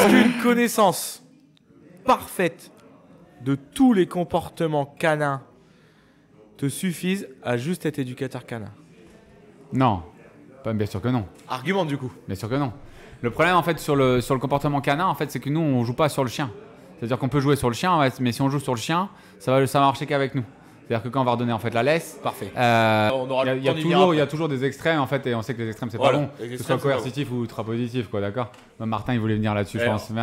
Est-ce qu'une connaissance parfaite de tous les comportements canins te suffisent à juste être éducateur canin? Non, bien sûr que non. Argument du coup. Bien sûr que non. Le problème en fait sur le comportement canin, en fait, c'est que nous on joue pas sur le chien. C'est-à-dire qu'on peut jouer sur le chien, ouais, mais si on joue sur le chien, ça va marcher qu'avec nous. C'est-à-dire que quand on va redonner en fait la laisse, Parfait. il y a toujours des extrêmes en fait, et on sait que les extrêmes c'est pas bon, que ce soit coercitif ou ultra positif, quoi, d'accord. Martin il voulait venir là-dessus, je pense. En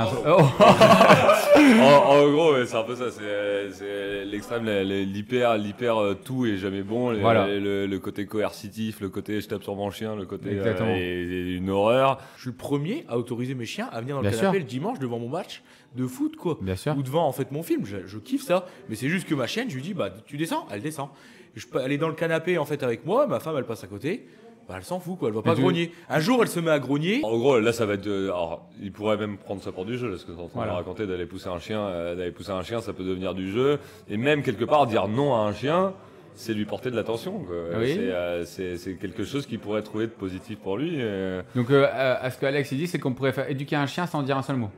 gros, c'est un peu ça. C'est l'extrême, l'hyper tout est jamais bon. Le côté coercitif, le côté je tape sur mon chien, le côté est une horreur. Je suis le premier à autoriser mes chiens à venir dans le Bien canapé sûr. le dimanche devant mon match de foot, quoi. Bien sûr. Ou devant en fait mon film. Je kiffe ça. Mais c'est juste que ma chienne, je lui dis, bah tu descends, elle descend. Je peux aller dans le canapé en fait avec moi, ma femme elle passe à côté. Bah, elle s'en fout, quoi. Elle va pas grogner. Un jour, elle se met à grogner. En gros, là, ça va être. Alors, il pourrait même prendre ça pour du jeu, parce que quand on a raconté d'aller pousser un chien, ça peut devenir du jeu. Et même quelque part, dire non à un chien, c'est lui porter de l'attention, quoi. Oui. C'est quelque chose qui pourrait trouver de positif pour lui. Donc, ce que Alex il dit, c'est qu'on pourrait faire éduquer un chien sans dire un seul mot.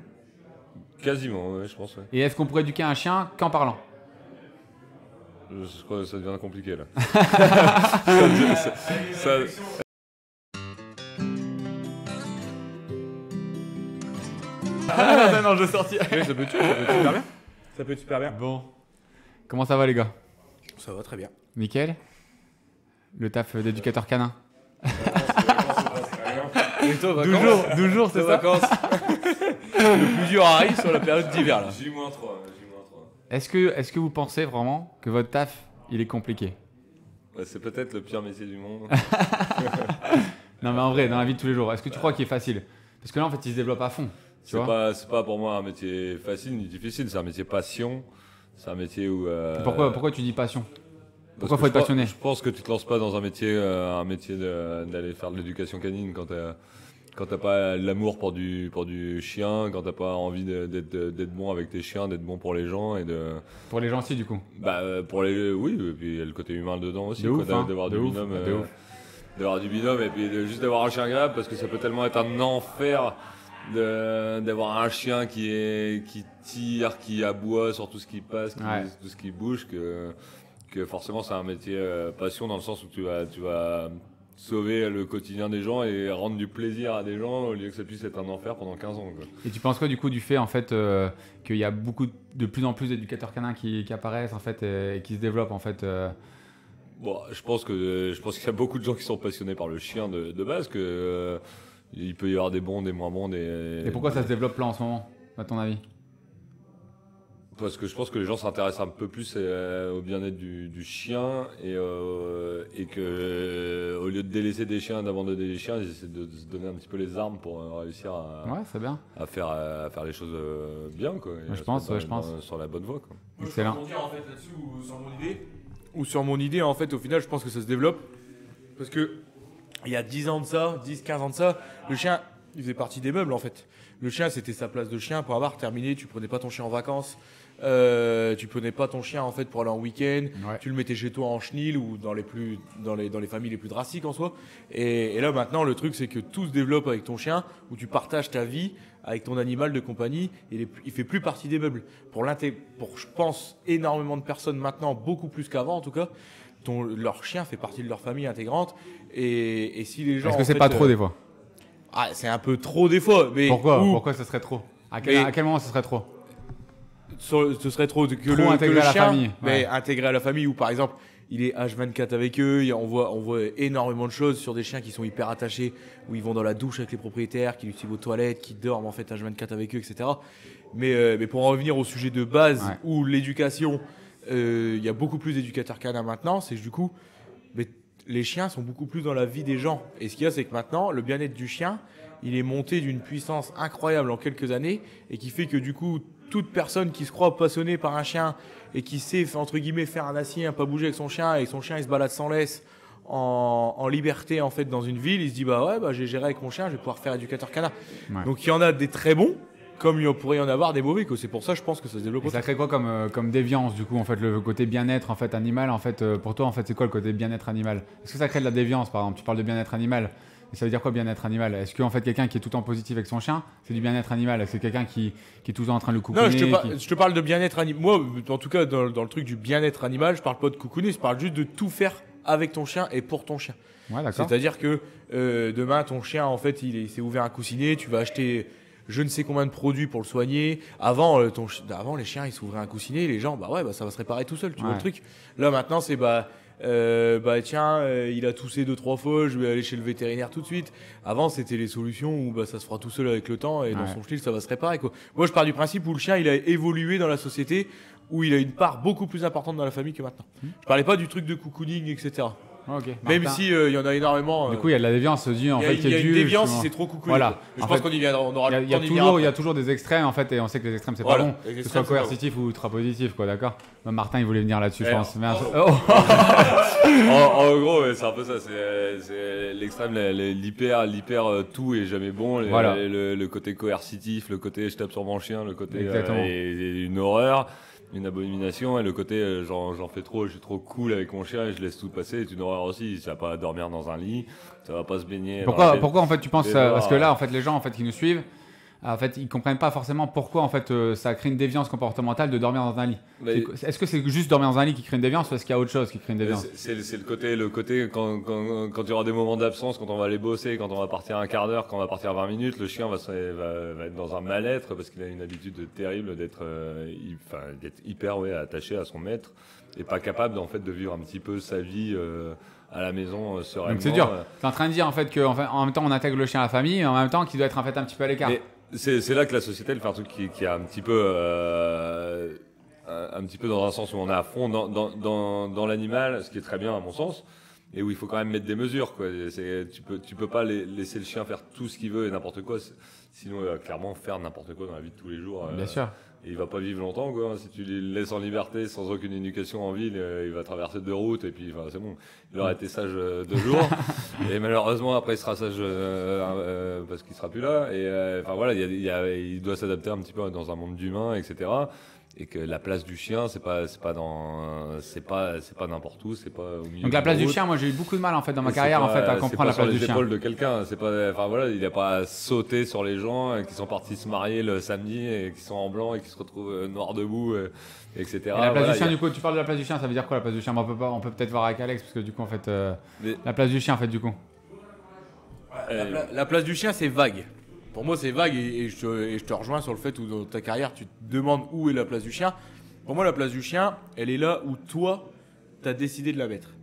Quasiment, ouais, je pense. Ouais. Et est-ce qu'on pourrait éduquer un chien qu'en parlant? Je crois que ça devient compliqué là. Non, je sortis. Oui, ça peut être super bien. Ça peut être super bien. Bon. Comment ça va les gars? Ça va très bien. Nickel. Le taf d'éducateur canin. Et toi, 12 jours, c'est ça? vacances. Le plus dur arrive sur la période d'hiver là. J-3. Est-ce que vous pensez vraiment que votre taf, il est compliqué? Ouais, c'est peut-être le pire métier du monde. Non mais en vrai, dans la vie de tous les jours, est-ce que tu crois qu'il est facile? Parce que là en fait, il se développe à fond. C'est pas pour moi un métier facile ni difficile, c'est un métier passion. C'est un métier où... Pourquoi tu dis passion? Pourquoi faut être passionné? Je pense que tu te lances pas dans un métier d'aller faire de l'éducation canine quand t'as pas l'amour pour du chien, quand t'as pas envie d'être bon avec tes chiens, d'être bon pour les gens et de... Pour les gens aussi du coup. Oui, et puis il y a le côté humain dedans aussi, d'avoir du binôme. D'avoir du binôme et puis juste d'avoir un chien agréable, parce que ça peut tellement être un enfer d'avoir un chien qui tire, qui aboie sur tout ce qui passe, tout ce qui bouge, que forcément c'est un métier passion, dans le sens où tu vas sauver le quotidien des gens et rendre du plaisir à des gens au lieu que ça puisse être un enfer pendant 15 ans, quoi. Et tu penses quoi du coup du fait en fait qu'il y a de plus en plus d'éducateurs canins qui apparaissent en fait et qui se développent en fait Bon, je pense qu'il y a beaucoup de gens qui sont passionnés par le chien de base, que il peut y avoir des bons, des moins bons, Et pourquoi ça se développe là en ce moment, à ton avis? Parce que je pense que les gens s'intéressent un peu plus au bien-être du chien et que au lieu de délaisser des chiens, d'abandonner des chiens, ils essaient de se donner un petit peu les armes pour réussir à faire les choses bien, quoi. Je pense. Sur la bonne voie, quoi. Excellent. Je peux rebondir en fait là-dessus ou sur mon idée en fait, au final je pense que ça se développe parce que il y a 10 ans de ça, 10-15 ans de ça, le chien il faisait partie des meubles en fait. Le chien c'était sa place de chien, pour avoir terminé, tu prenais pas ton chien en vacances. Tu prenais pas ton chien en fait pour aller en week-end, tu le mettais chez toi en chenil ou dans les familles les plus drastiques en soi. Et là maintenant le truc c'est que tout se développe avec ton chien, où tu partages ta vie avec ton animal de compagnie. Il fait plus partie des meubles. Pour je pense énormément de personnes maintenant, beaucoup plus qu'avant en tout cas, leur chien fait partie de leur famille intégrante. Et si les gens... Est-ce que c'est pas trop des fois? C'est un peu trop des fois. Mais pourquoi ce serait trop? À quel moment ce serait trop? Ce serait trop que le intégrer à la chien, famille. Intégrer à la famille, ou par exemple il est H24 avec eux, on voit énormément de choses sur des chiens qui sont hyper attachés, où ils vont dans la douche avec les propriétaires, qui suivent aux toilettes, qui dorment en fait H24 avec eux, etc. Mais pour en revenir au sujet de base, où l'éducation, il y a beaucoup plus d'éducateurs canins maintenant, c'est que du coup les chiens sont beaucoup plus dans la vie des gens. Et ce qu'il y a, c'est que maintenant le bien-être du chien, il est monté d'une puissance incroyable en quelques années, et qui fait que du coup toute personne qui se croit passionnée par un chien et qui sait, entre guillemets, faire un acier, pas bouger avec son chien, et son chien il se balade sans laisse en liberté en fait dans une ville, il se dit j'ai géré avec mon chien, je vais pouvoir faire éducateur canin. Donc il y en a des très bons, comme il pourrait y en avoir des mauvais, quoi. C'est pour ça je pense que ça se développe. Et ça crée quoi comme déviance du coup en fait, le côté bien-être en fait animal en fait, pour toi en fait c'est quoi le côté bien-être animal? Est-ce que ça crée de la déviance? Par exemple tu parles de bien-être animal, Et ça veut dire quoi bien-être animal? Est-ce qu'en fait quelqu'un qui est tout le temps positif avec son chien, c'est du bien-être animal? Est-ce que quelqu'un qui est tout le temps en train de le cocooner? Non, je te parle de bien-être animal. Moi, en tout cas, dans le truc du bien-être animal, je parle pas de cocooner, je parle juste de tout faire avec ton chien et pour ton chien. Ouais, d'accord. C'est-à-dire que demain, ton chien, en fait, il s'est ouvert un coussinet, tu vas acheter je ne sais combien de produits pour le soigner. Avant, les chiens, ils s'ouvraient un coussinet, les gens, ça va se réparer tout seul, tu vois le truc. Là, maintenant, c'est tiens, il a toussé 2-3 fois, je vais aller chez le vétérinaire tout de suite. Avant, c'était les solutions où ça se fera tout seul avec le temps et dans son chenil, ça va se réparer, quoi. Moi, je pars du principe où le chien, il a évolué dans la société, où il a une part beaucoup plus importante dans la famille que maintenant. Je parlais pas du truc de cocooning, etc. Okay. Même si il y en a énormément. Du coup, il y a de la déviance Il y a une déviance si c'est trop coucou. Voilà. Je pense qu'on y viendra. Il y a toujours des extrêmes en fait, et on sait que les extrêmes c'est pas bon, que ce soit coercitif ou ultra positif, quoi, d'accord. Martin, il voulait venir là-dessus, je pense. En gros, c'est un peu ça. C'est l'extrême, l'hyper tout est jamais bon. Le côté coercitif, le côté je tape sur mon chien, le côté est une horreur. Une abomination, et le côté j'en fais trop, je suis trop cool avec mon chien et je laisse tout passer, c'est une horreur aussi. Ça va pas dormir dans un lit, ça va pas se baigner. Pourquoi en fait tu penses parce que là en fait les gens en fait qui nous suivent, en fait ils comprennent pas forcément pourquoi en fait ça crée une déviance comportementale de dormir dans un lit. Est-ce que c'est juste dormir dans un lit qui crée une déviance ou est-ce qu'il y a autre chose qui crée une déviance? C'est le côté quand il y aura des moments d'absence, quand on va aller bosser, quand on va partir un quart d'heure, quand on va partir 20 minutes, le chien va être dans un mal-être parce qu'il a une habitude terrible d'être hyper attaché à son maître et pas capable en fait de vivre un petit peu sa vie à la maison sereinement. Donc c'est dur. Tu es en train de dire en fait qu'en même temps on intègre le chien à la famille, et en même temps qu'il doit être en fait un petit peu à l'écart. C'est là que la société elle fait un truc qui est un petit peu dans un sens où on est à fond dans l'animal, ce qui est très bien à mon sens, et où il faut quand même mettre des mesures, quoi. Tu peux pas laisser le chien faire tout ce qu'il veut et n'importe quoi, sinon il va clairement faire n'importe quoi dans la vie de tous les jours. Bien sûr. Et il va pas vivre longtemps, quoi. Si tu le laisses en liberté sans aucune éducation en ville, il va traverser 2 routes et puis c'est bon. Il aura été sage 2 jours et malheureusement après il sera sage parce qu'il sera plus là. Et il doit s'adapter un petit peu dans un monde d'humains, etc. Et que la place du chien, c'est pas n'importe où, c'est pas au milieu. Donc la place du chien, moi j'ai eu beaucoup de mal en fait dans ma carrière en fait à comprendre la place du chien. C'est pas sur les épaules de quelqu'un, il a pas sauté sur les gens qui sont partis se marier le samedi et qui sont en blanc et qui se retrouvent noirs debout, etc. Et la place du chien, du coup, tu parles de la place du chien, ça veut dire quoi la place du chien? On peut peut-être voir avec Alex parce que du coup en fait la place du chien en fait du coup. La place du chien, c'est vague. Pour moi, c'est vague et je te rejoins sur le fait où dans ta carrière, tu te demandes où est la place du chien. Pour moi, la place du chien, elle est là où toi, tu as décidé de la mettre.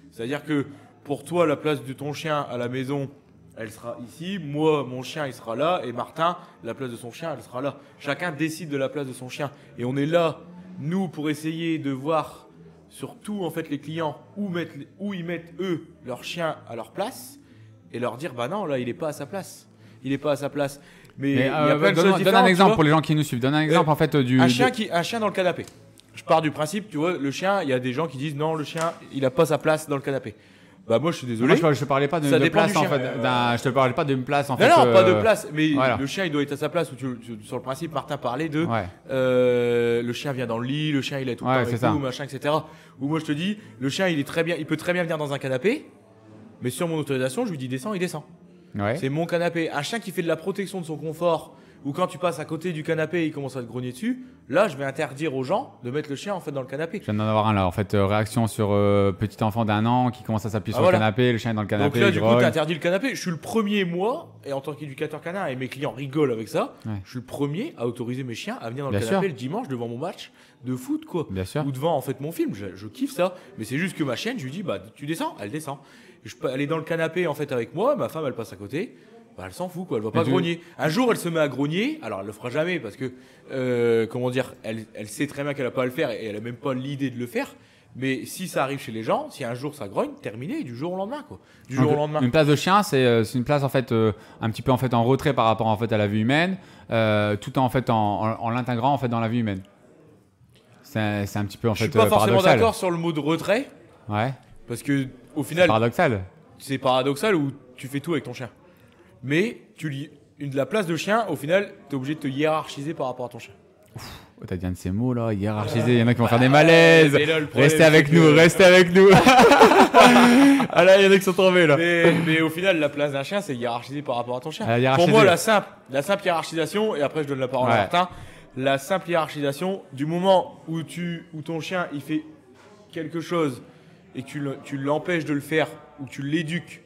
C'est-à-dire que pour toi, la place de ton chien à la maison, elle sera ici. Moi, mon chien, il sera là. Et Martin, la place de son chien, elle sera là. Chacun décide de la place de son chien. Et on est là, nous, pour essayer de voir surtout en fait les clients où ils mettent eux leur chien à leur place et leur dire bah non, là, il n'est pas à sa place. Il n'est pas à sa place. Mais il y a plein de choses différentes. Donne un exemple pour les gens qui nous suivent. Donne un exemple en fait un chien dans le canapé. Je pars du principe, tu vois, le chien, il y a des gens qui disent non, le chien, il n'a pas sa place dans le canapé. Bah moi je suis désolé. Moi je te parlais pas de place en fait. Je te parlais pas d'une place en fait. Non, pas de place. Mais le chien, il doit être à sa place. Sur le principe, Martin parlait de le chien vient dans le lit, le chien il est tout le temps avec nous, machin, etc. Ou moi je te dis, le chien il peut très bien venir dans un canapé, mais sur mon autorisation, je lui dis descends, il descend. Ouais. C'est mon canapé. Un chien qui fait de la protection de son confort, ou quand tu passes à côté du canapé et il commence à te grogner dessus, là je vais interdire aux gens de mettre le chien en fait dans le canapé. Je viens d'en avoir un là en fait, réaction sur petit enfant d'1 an qui commence à s'appuyer sur le canapé, le chien est dans le canapé. Donc là du coup tu interdis le canapé. Je suis le premier moi, et en tant qu'éducateur canin, et mes clients rigolent avec ça, je suis le premier à autoriser mes chiens à venir dans le canapé le dimanche devant mon match de foot quoi. Bien sûr. Ou devant en fait mon film, je kiffe ça. Mais c'est juste que ma chienne, je lui dis bah tu descends, elle descend. Elle est dans le canapé en fait avec moi, ma femme elle passe à côté. Bah, elle s'en fout quoi, elle va pas grogner. Un jour elle se met à grogner, alors elle le fera jamais parce que comment dire, elle sait très bien qu'elle a pas à le faire et elle a même pas l'idée de le faire. Mais si ça arrive chez les gens, si un jour ça grogne, terminé du jour au lendemain quoi. Du jour au lendemain. Une place de chien, c'est une place en fait un petit peu en fait en retrait par rapport en fait à la vie humaine, tout en fait en l'intégrant en fait dans la vie humaine. C'est un petit peu en fait paradoxal. Je suis pas forcément d'accord sur le mot de retrait. Ouais. Parce que au final. C'est paradoxal. C'est paradoxal où tu fais tout avec ton chien. Mais la place de chien, au final, tu es obligé de te hiérarchiser par rapport à ton chien. t'as dit un de ces mots là, hiérarchiser, il y en a qui vont faire des malaises. Là, restez avec nous. Ah là, il y en a qui sont tombés là. Mais au final, la place d'un chien, c'est hiérarchiser par rapport à ton chien. Pour moi, la simple hiérarchisation, et après je donne la parole à Martin, la simple hiérarchisation, du moment où ton chien il fait quelque chose et que tu l'empêches de le faire ou que tu l'éduques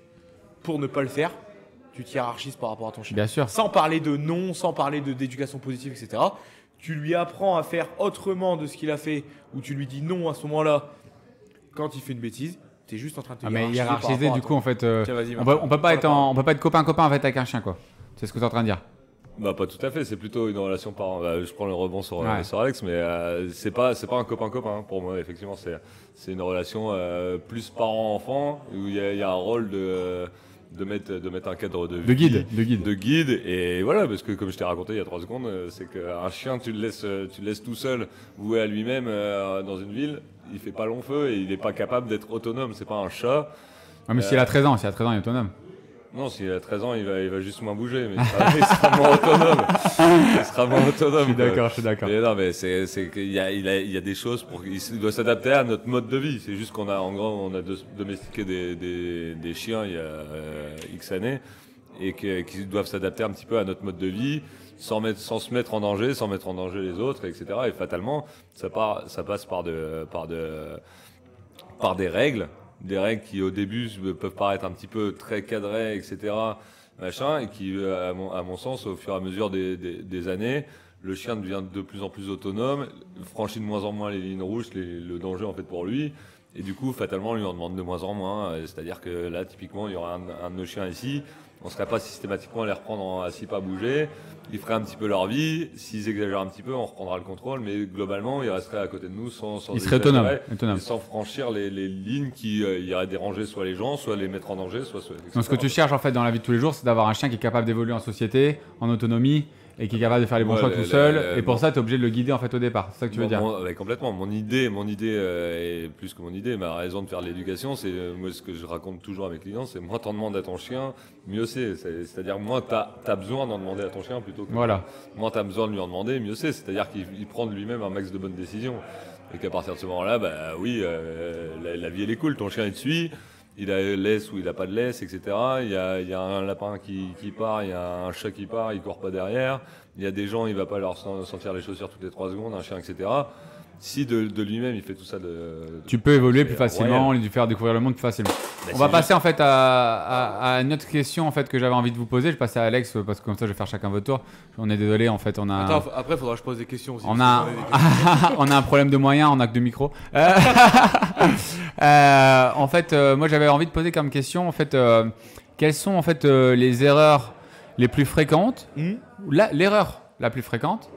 pour ne pas le faire, tu te hiérarchises par rapport à ton chien. Bien sûr. Sans parler de non, sans parler d'éducation positive, etc. Tu lui apprends à faire autrement de ce qu'il a fait, ou tu lui dis non à ce moment-là, quand il fait une bêtise, tu es juste en train de te hiérarchiser. Mais hiérarchiser, du coup, en fait, Tiens, on peut pas être copain-copain en fait, avec un chien, quoi. C'est ce que tu es en train de dire. Bah pas tout à fait, c'est plutôt une relation par. Je prends le rebond sur Alex, mais c'est pas un copain pour moi. Effectivement, c'est une relation plus parent-enfant où il y a un rôle de mettre un cadre de guide et voilà, parce que comme je t'ai raconté il y a 3 secondes, c'est qu'un chien tu le laisses tout seul voué à lui-même dans une ville, il fait pas long feu et il est pas capable d'être autonome. C'est pas un chat. Mais s'il a 13 ans, il est autonome. Non, s'il a 13 ans, il va juste moins bouger, mais il sera moins autonome. Je suis d'accord. Mais non, mais c'est qu'il y a des choses il doit s'adapter à notre mode de vie. C'est juste qu'on a, en gros, on a domestiqué des chiens il y a X années et qui doivent s'adapter un petit peu à notre mode de vie sans se mettre en danger, sans mettre en danger les autres, etc. Et fatalement, ça passe par des règles. Des règles qui au début peuvent paraître un petit peu très cadrées, etc. Machin, et qui, à mon sens, au fur et à mesure des années, le chien devient de plus en plus autonome, franchit de moins en moins les lignes rouges, le danger en fait pour lui, et du coup, fatalement, on lui en demande de moins en moins. C'est-à-dire que là, typiquement, il y aura un de nos chiens ici, on ne serait pas systématiquement à les reprendre assis, pas bouger. Ils feraient un petit peu leur vie. S'ils exagèrent un petit peu, on reprendra le contrôle. Mais globalement, ils resteraient à côté de nous sans ils seraient autonomes. Sans franchir les lignes qui iraient déranger soit les gens, soit les mettre en danger, soit. Donc ce que tu cherches en fait dans la vie de tous les jours, c'est d'avoir un chien qui est capable d'évoluer en société, en autonomie, et qui est capable de faire les bons choix tout seul. Et pour ça, tu es obligé de le guider en fait au départ. C'est ça que tu veux dire. Complètement. Mon idée est plus que mon idée. Ma raison de faire de l'éducation, c'est moi ce que je raconte toujours à mes clients, c'est moins t'en demandes à ton chien, mieux c'est. C'est-à-dire moins t'as besoin d'en demander à ton chien plutôt que moins t'as besoin de lui en demander, mieux c'est. C'est-à-dire qu'il prend de lui-même un max de bonnes décisions. Et qu'à partir de ce moment-là, bah oui, la vie elle est cool. Ton chien il te suit. Il a laisse ou il a pas de laisse, etc. Il y a un lapin qui part, il y a un chat qui part, il court pas derrière. Il y a des gens, il va pas leur sentir les chaussures toutes les 3 secondes, un chien, etc. Si de lui-même il fait tout ça, tu peux évoluer plus facilement, lui faire découvrir le monde plus facilement. On va passer en fait à une autre question en fait que j'avais envie de vous poser. Je passe à Alex parce que comme ça je vais faire chacun votre tour. On est désolé en fait, on a. Attends, après il faudra que je pose des questions aussi. On a un problème de moyens, on a que 2 micros. En fait, moi j'avais envie de poser comme question en fait, quelles sont en fait les erreurs les plus fréquentes, l'erreur la plus fréquente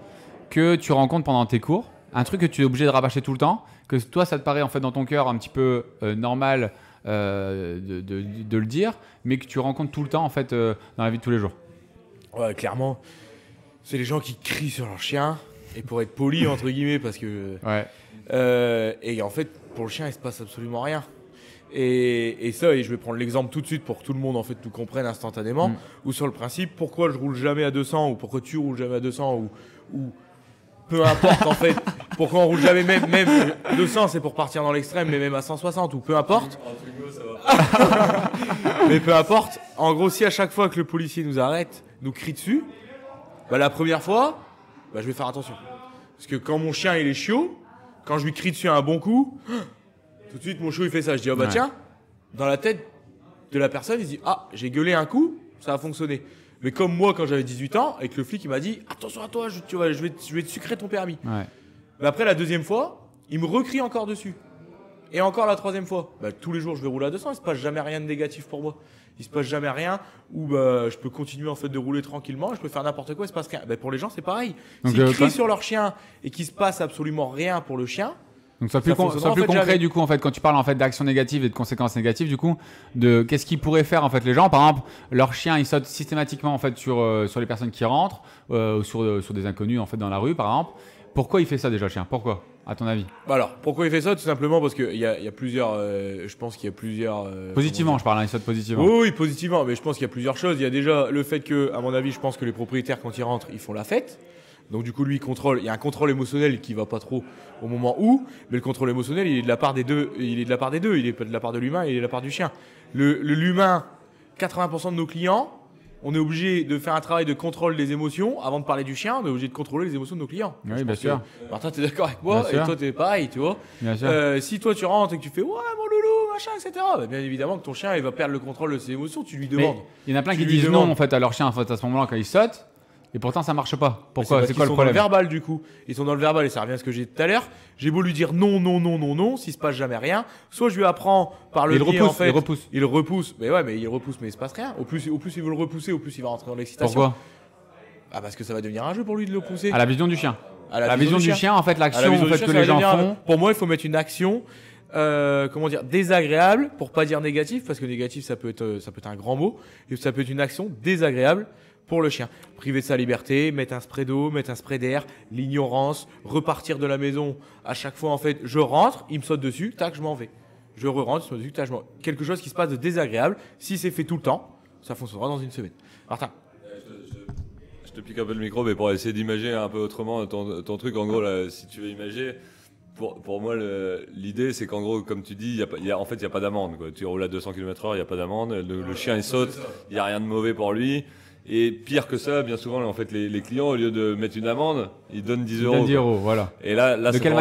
que tu rencontres pendant tes cours, un truc que tu es obligé de rabâcher tout le temps, que toi ça te paraît en fait dans ton cœur un petit peu normal de le dire, mais que tu rencontres tout le temps en fait dans la vie de tous les jours. Ouais, clairement, c'est les gens qui crient sur leur chien, et pour être poli entre guillemets, parce que et en fait pour le chien il se passe absolument rien. Et ça, et je vais prendre l'exemple tout de suite pour que tout le monde en fait tout comprenne instantanément, ou sur le principe pourquoi je roule jamais à 200 ou pourquoi tu roules jamais à 200 ou peu importe en fait, pourquoi on roule jamais, même 200 c'est pour partir dans l'extrême, mais même à 160 ou peu importe. Mais peu importe, en gros si à chaque fois que le policier nous arrête, nous crie dessus, bah la première fois, bah je vais faire attention. Parce que quand mon chien il est chiot, quand je lui crie dessus un bon coup, tout de suite mon chiot il fait ça, je dis oh bah tiens, dans la tête de la personne il se dit ah j'ai gueulé un coup, ça a fonctionné. Mais comme moi quand j'avais 18 ans, avec le flic il m'a dit attention à toi, je vais te sucrer ton permis. Mais après la deuxième fois, il me recrie encore dessus. Et encore la troisième fois, bah, tous les jours je vais rouler à 200, il se passe jamais rien de négatif pour moi. Il se passe jamais rien où bah, je peux continuer en fait de rouler tranquillement, je peux faire n'importe quoi, il se passe rien. Bah, pour les gens c'est pareil. S'ils crient sur leur chien et qu'il se passe absolument rien pour le chien. Donc sois plus concret du coup en fait quand tu parles en fait d'actions négatives et de conséquences négatives du coup de qu'est-ce qu'ils pourraient faire en fait les gens, par exemple leur chien il saute systématiquement en fait sur les personnes qui rentrent sur des inconnus en fait dans la rue par exemple. Pourquoi il fait ça déjà le chien? Pourquoi à ton avis? Bah alors pourquoi il fait ça? Tout simplement parce qu'il y a plusieurs je pense qu'il y a plusieurs positivement je parle, il saute positivement. Oui positivement, mais je pense qu'il y a plusieurs choses. Il y a déjà le fait que à mon avis je pense que les propriétaires quand ils rentrent ils font la fête. Donc du coup, lui, il contrôle. Il y a un contrôle émotionnel qui va pas trop au moment où, mais le contrôle émotionnel, il est de la part des deux. Il est de la part des deux. Il est pas de la part de l'humain, il est de la part du chien. L'humain, 80% de nos clients, on est obligé de faire un travail de contrôle des émotions. Avant de parler du chien, on est obligé de contrôler les émotions de nos clients. Oui, bien sûr. Martin, t'es d'accord avec moi? Bien et toi, t'es pareil, tu vois. Bien sûr. Si toi, tu rentres et que tu fais « Ouais, mon loulou, machin, etc. » bah, bien évidemment que ton chien, il va perdre le contrôle de ses émotions. Tu lui demandes. Il y en a plein qui disent non en fait à leur chien en fait, à ce moment-là quand ils sautent. Et pourtant ça marche pas. Pourquoi? C'est quoi le problème? Ils sont dans le verbal du coup. Ils sont dans le verbal et ça revient à ce que j'ai dit tout à l'heure. J'ai beau lui dire non, non, non, non, non, s'il se passe jamais rien. Soit je lui apprends par le biais en fait. Il repousse. Mais ouais, mais il repousse, mais il se passe rien. Au plus il veut le repousser, au plus il va rentrer dans l'excitation. Pourquoi? Ah parce que ça va devenir un jeu pour lui de le pousser. À la vision du chien. À la vision du chien en fait, l'action en fait que les gens font. Pour moi, il faut mettre une action. Comment dire, désagréable, pour pas dire négatif, parce que négatif ça peut être un grand mot, et ça peut être une action désagréable pour le chien. Priver de sa liberté, mettre un spray d'eau, mettre un spray d'air, l'ignorance, repartir de la maison à chaque fois en fait, je rentre, il me saute dessus, tac, je m'en vais. Je re-rentre, il me saute dessus, tac, je m'en vais. Quelque chose qui se passe de désagréable, si c'est fait tout le temps, ça fonctionnera dans une semaine. Martin. Je te pique un peu le micro, mais pour essayer d'imaginer un peu autrement ton truc, en gros, là, si tu veux imaginer, pour moi, l'idée, c'est qu'en gros, comme tu dis, il n'y a pas d'amende. Tu roules à 200 km/h, il n'y a pas d'amende. Le chien, il saute, il n'y a rien de mauvais pour lui. Et pire que ça, bien souvent, en fait, les clients, au lieu de mettre une amende, ils donnent 10 euros. 10 euros, voilà. Et là, de quelle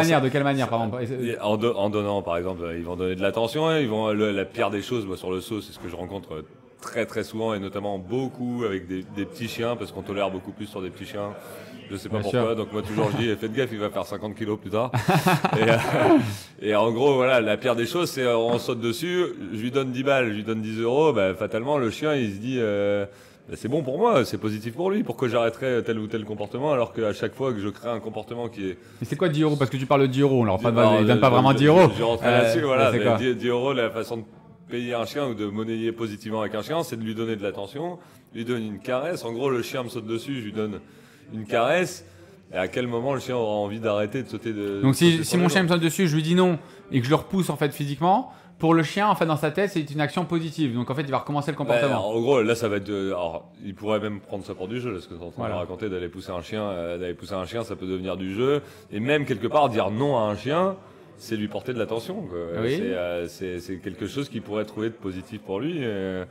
manière, par exemple? En donnant, par exemple, ils vont donner de l'attention. La pire des choses, moi, sur le saut, c'est ce que je rencontre très très souvent, et notamment beaucoup avec des petits chiens, parce qu'on tolère beaucoup plus sur des petits chiens. Je sais pas pourquoi, donc moi toujours je dis faites gaffe, il va faire 50 kilos plus tard. et en gros, voilà, la pire des choses, c'est on saute dessus, je lui donne 10 balles, je lui donne 10 euros, bah, fatalement le chien il se dit c'est bon pour moi, c'est positif pour lui, pourquoi j'arrêterais tel ou tel comportement alors qu'à chaque fois que je crée un comportement qui est... Mais c'est quoi 10 euros? Parce que tu parles de 10 euros, alors ils donnent pas vraiment 10 euros. Je rentre là-dessus, voilà, 10 euros, la façon de payer un chien ou de monnayer positivement avec un chien, c'est de lui donner de l'attention, lui donner une caresse. En gros, le chien me saute dessus, je lui donne une caresse. Et à quel moment le chien aura envie d'arrêter de sauter Donc si mon chien me saute dessus, je lui dis non et que je le repousse en fait physiquement, pour le chien en fait dans sa tête c'est une action positive. Donc en fait il va recommencer le comportement. En gros là ça va être alors il pourrait même prendre ça pour du jeu, ce que tu es en train de raconter, d'aller pousser un chien, ça peut devenir du jeu. Et même quelque part dire non à un chien, c'est lui porter de l'attention. Oui. C'est quelque chose qu'il pourrait trouver de positif pour lui.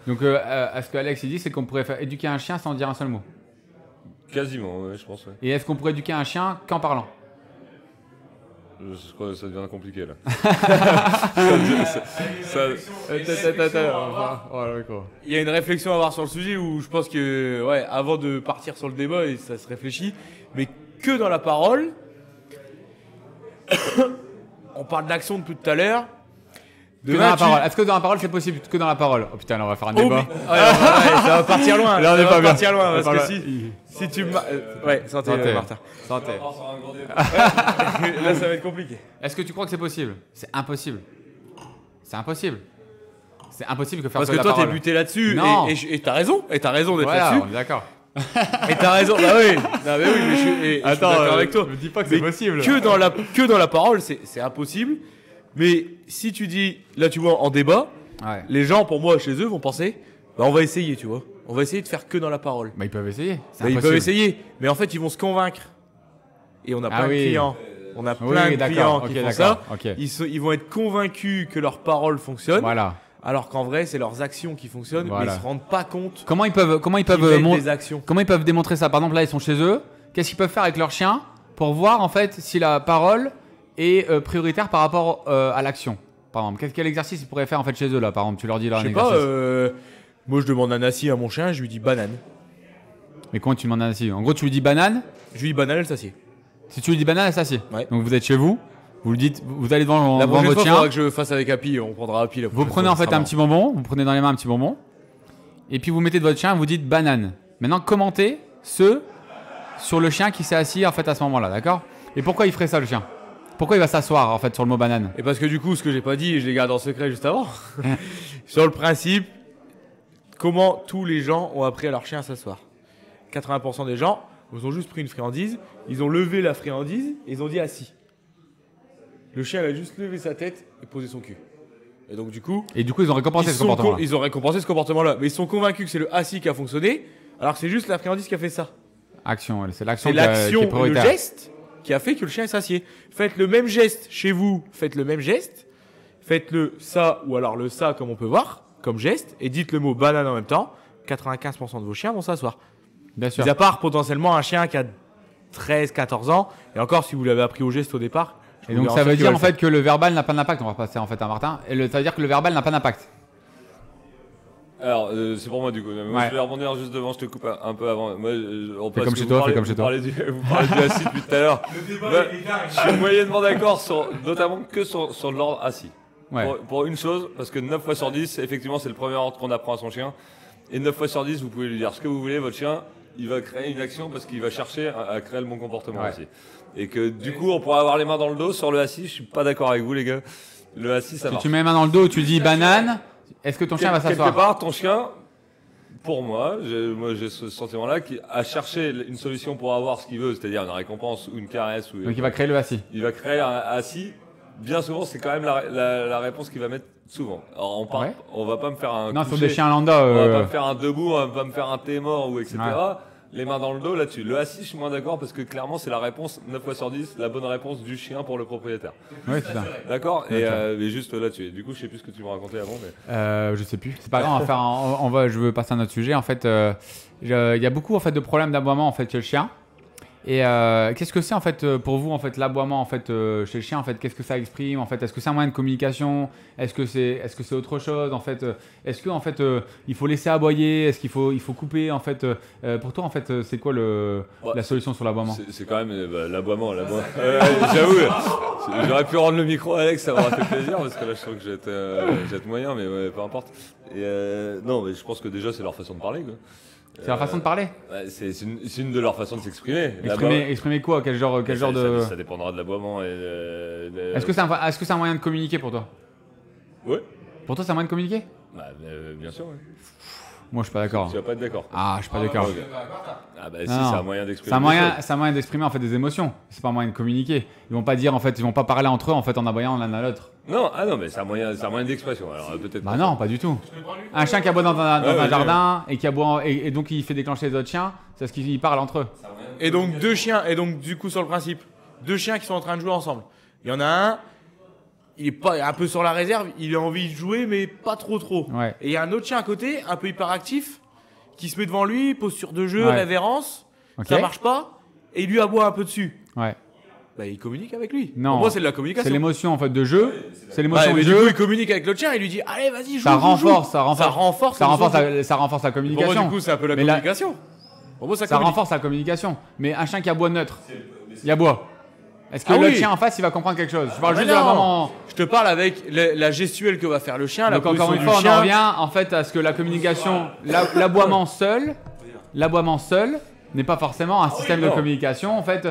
Donc ce que Alex il dit, c'est qu'on pourrait faire éduquer un chien sans dire un seul mot. Quasiment, ouais, je pense. Ouais. Et est-ce qu'on pourrait éduquer un chien qu'en parlant? Je crois que ça devient compliqué là. Il y a une réflexion à avoir sur le sujet où je pense que, ouais, avant de partir sur le débat, et ça se réfléchit, mais que dans la parole, on parle d'action depuis tout à l'heure. Que dans la parole. Est-ce que dans la parole c'est possible que dans la parole? Oh putain, là, on va faire un débat. Ça va partir loin. Là on est pas bien. Partir loin parce que si tu ouais, santé. Martin. Santé. Là ça va être compliqué. Est-ce que tu crois que c'est possible? C'est impossible. C'est impossible. C'est impossible que faire parce que toi t'es buté là-dessus et t'as raison. Et t'as raison d'être là-dessus. On est d'accord. Et t'as raison. Bah oui. Non mais oui, mais je suis d'accord avec toi. Me dis pas que c'est possible. Que dans la parole, c'est impossible. Mais si tu dis, là tu vois, en débat, les gens, pour moi, chez eux, vont penser, bah on va essayer, tu vois. On va essayer de faire que dans la parole. Bah ils peuvent essayer. Ils peuvent essayer. Mais en fait, ils vont se convaincre. Et on a plein de clients. On a plein de clients qui font ça. Okay. Ils vont être convaincus que leur parole fonctionne. Voilà. Alors qu'en vrai, c'est leurs actions qui fonctionnent, mais ils se rendent pas compte. Comment ils peuvent démontrer ça? Par exemple, là, ils sont chez eux. Qu'est-ce qu'ils peuvent faire avec leur chien pour voir en fait si la parole est prioritaire par rapport à l'action? Par exemple, quel exercice ils pourraient faire en fait chez eux là? Par exemple, tu leur dis là un exercice. Je sais pas. Moi, je demande un assis à mon chien, je lui dis banane. Mais comment tu demandes un assis? En gros, tu lui dis banane. Je lui dis banane, elle s'assied. Si tu lui dis banane, elle s'assied. Ouais. Donc vous êtes chez vous. Vous le dites, vous allez devant votre chien. La prochaine fois, que je fasse avec Happy, on prendra Happy. Vous prenez en fait un petit bonbon, vous prenez dans les mains un petit bonbon, et puis vous mettez de votre chien, vous dites banane. Maintenant, commentez sur le chien qui s'est assis en fait à ce moment-là, d'accord? Et pourquoi il ferait ça le chien? Pourquoi il va s'asseoir en fait sur le mot banane? Et parce que du coup, ce que j'ai pas dit, je l'ai gardé en secret juste avant. Sur le principe, comment tous les gens ont appris à leur chien à s'asseoir. 80% des gens, ils ont juste pris une friandise, ils ont levé la friandise et ils ont dit assis. Le chien a juste levé sa tête et posé son cul. Et donc du coup, ils ont récompensé ce comportement-là. Ils ont récompensé ce comportement-là. Mais ils sont convaincus que c'est le assis qui a fonctionné, alors que c'est juste la friandise qui a fait ça. Action, c'est C'est l'action l'action, qui est le prioritaire. geste qui a fait que le chien est s'assied. Faites le même geste chez vous, faites le même geste, faites-le ça ou alors le ça comme on peut voir, comme geste, et dites le mot banane en même temps, 95% de vos chiens vont s'asseoir. Bien sûr. Mis à part potentiellement un chien qui a 13-14 ans, et encore si vous l'avez appris au geste au départ. Et donc ça veut dire en fait que le verbal n'a pas d'impact. On va passer en fait à Martin. Et ça veut dire que le verbal n'a pas d'impact. Alors, c'est pour moi du coup. Moi, je vais rebondir juste devant, je te coupe un peu avant. Moi, fais comme chez toi, fais comme chez toi. Vous parlez du assis depuis tout à l'heure. Je suis moyennement d'accord, notamment que sur l'ordre assis. Ouais. Pour une chose, parce que 9 fois sur 10, effectivement, c'est le premier ordre qu'on apprend à son chien. Et 9 fois sur 10, vous pouvez lui dire ce que vous voulez, votre chien, il va créer une action parce qu'il va chercher à créer le bon comportement aussi. Et que du coup, on pourrait avoir les mains dans le dos sur le assis. Je suis pas d'accord avec vous, les gars. Le assis, ça marche. Si tu mets les mains dans le dos, tu dis banane, est-ce que ton chien va s'asseoir? Quelque part, ton chien, pour moi, j'ai ce sentiment-là, qui a cherché une solution pour avoir ce qu'il veut, c'est-à-dire une récompense ou une caresse. Donc il va créer le assis. Il va créer un assis. Bien souvent, c'est quand même la réponse qu'il va mettre souvent. Alors, on va pas me faire un. Non, coucher, sur des chiens lambda. On va pas me faire un debout, on va pas me faire un thé mort ou etc. Ouais. Les mains dans le dos là-dessus. Le assis, je suis moins d'accord parce que clairement, c'est la réponse 9 fois sur 10, la bonne réponse du chien pour le propriétaire. Oui, c'est ça. D'accord. Et juste là-dessus. Et du coup, je sais plus ce que tu me racontais avant. Mais... je sais plus. C'est pas grave. Je veux passer à un autre sujet. En fait, il y a beaucoup en fait de problèmes d'aboiement en fait chez le chien. Et qu'est-ce que c'est en fait pour vous en fait l'aboiement en fait chez le chien en fait, qu'est-ce que ça exprime en fait, est-ce que c'est un moyen de communication, est-ce que c'est autre chose en fait, est-ce que en fait il faut laisser aboyer, est-ce qu'il faut couper en fait, pour toi en fait c'est quoi la solution sur l'aboiement? C'est quand même l'aboiement. J'avoue, j'aurais pu rendre le micro à Alex, ça m'aurait fait plaisir parce que là je sens que je vais être moyen, mais ouais, peu importe. Et non, mais je pense que déjà c'est leur façon de parler quoi. C'est leur façon de parler. C'est une de leurs façons de s'exprimer. Exprimer quoi? Quel genre de... Ça dépendra de l'aboiement. Est-ce que c'est un moyen de communiquer pour toi? Oui. Pour toi, c'est un moyen de communiquer? Bien sûr, oui. Moi, je suis pas d'accord. Tu vas pas être d'accord. Ah, je suis pas d'accord. Si, c'est un moyen d'exprimer. C'est un moyen d'exprimer en fait des émotions. C'est pas un moyen de communiquer. Ils vont pas dire en fait, ils vont pas parler entre eux en fait en aboyant l'un à l'autre. Non, mais c'est un moyen d'expression. Alors peut-être. Bah non, pas du tout. Un chien qui aboie dans un jardin et qui aboie et donc il fait déclencher les autres chiens, c'est parce qu'ils parlent entre eux. Et donc deux chiens, et donc du coup sur le principe, deux chiens qui sont en train de jouer ensemble. Il y en a un, il est pas un peu sur la réserve, il a envie de jouer mais pas trop. Ouais. Et il y a un autre chien à côté, un peu hyperactif, qui se met devant lui, posture de jeu, révérence, ça marche pas, et il lui aboie un peu dessus. Ouais. Bah il communique avec lui. Non. Pour moi c'est de la communication. C'est l'émotion en fait de jeu. C'est l'émotion de jeu. Du coup il communique avec l'autre chien, il lui dit allez vas-y joue. Ça renforce la communication. Pour moi du coup c'est un peu la communication. Pour moi ça renforce la communication. Mais un chien qui aboie neutre, il aboie. Est-ce que le chien en face il va comprendre quelque chose? Je parle juste de la moment. Je te parle avec la gestuelle que va faire le chien. Donc encore une fois on en revient en fait à ce que la communication, l'aboiement seul n'est pas forcément un système de communication. En fait,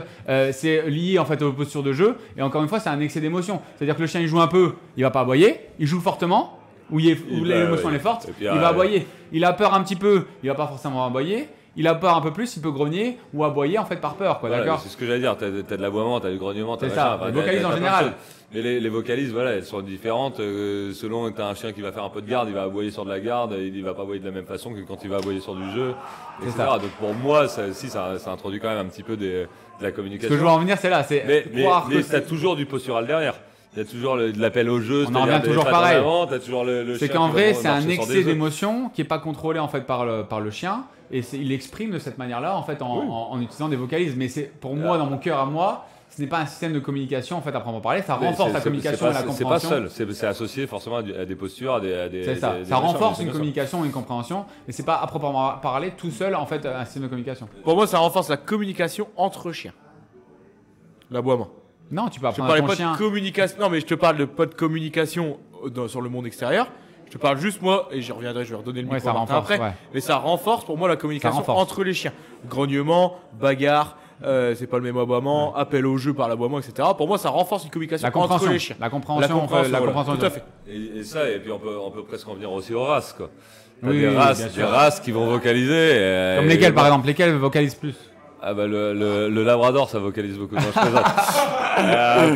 c'est lié en fait aux postures de jeu. Et encore une fois, c'est un excès d'émotion. C'est-à-dire que le chien il joue un peu, il va pas aboyer. Il joue fortement, où l'émotion est forte, il va aboyer. Il a peur un petit peu, il va pas forcément aboyer. Il a peur un peu plus, il peut grogner ou aboyer en fait par peur, quoi, d'accord? C'est ce que j'allais dire. T'as de l'aboiement, t'as du grognement, t'as ça. Les vocalises en général. Mais les vocalises, voilà, elles sont différentes. Selon que t'as un chien qui va faire un peu de garde, il va aboyer sur de la garde, il va pas aboyer de la même façon que quand il va aboyer sur du jeu, etc. Donc pour moi, ça introduit quand même un petit peu de la communication. Ce que je veux en venir, c'est là, c'est croire mais t'as toujours du postural derrière. Il y a toujours de l'appel au jeu. On en revient toujours pareil. C'est qu'en vrai, c'est un excès d'émotion qui est pas contrôlé en fait par le chien. Et il exprime de cette manière-là en fait en utilisant des vocalises. Mais c'est pour moi, dans mon cœur à moi, ce n'est pas un système de communication en fait à proprement parler. Ça renforce la communication et la compréhension. C'est pas seul. C'est associé forcément à des postures, à des. C'est ça. Ça renforce une communication et une compréhension. Mais c'est pas à proprement parler tout seul en fait un système de communication. Pour moi, ça renforce la communication entre chiens. L'aboiement. Non, tu peux apprendre à ton chien. De communication. Non, mais je te parle pas de communication sur le monde extérieur. Je te parle juste moi, et je vais redonner le micro après. Ouais. Mais ça renforce pour moi la communication entre les chiens. Grognement, bagarre, c'est pas le même aboiement, appel au jeu par l'aboiement, etc. Pour moi, ça renforce une communication entre les chiens. La compréhension, tout à fait. Et ça, et puis on peut presque en venir aussi aux races, quoi. Des races qui vont vocaliser. Comme lesquelles, par exemple, lesquelles vocalisent plus? Ah bah le Labrador, ça vocalise beaucoup. Non, je plaisante.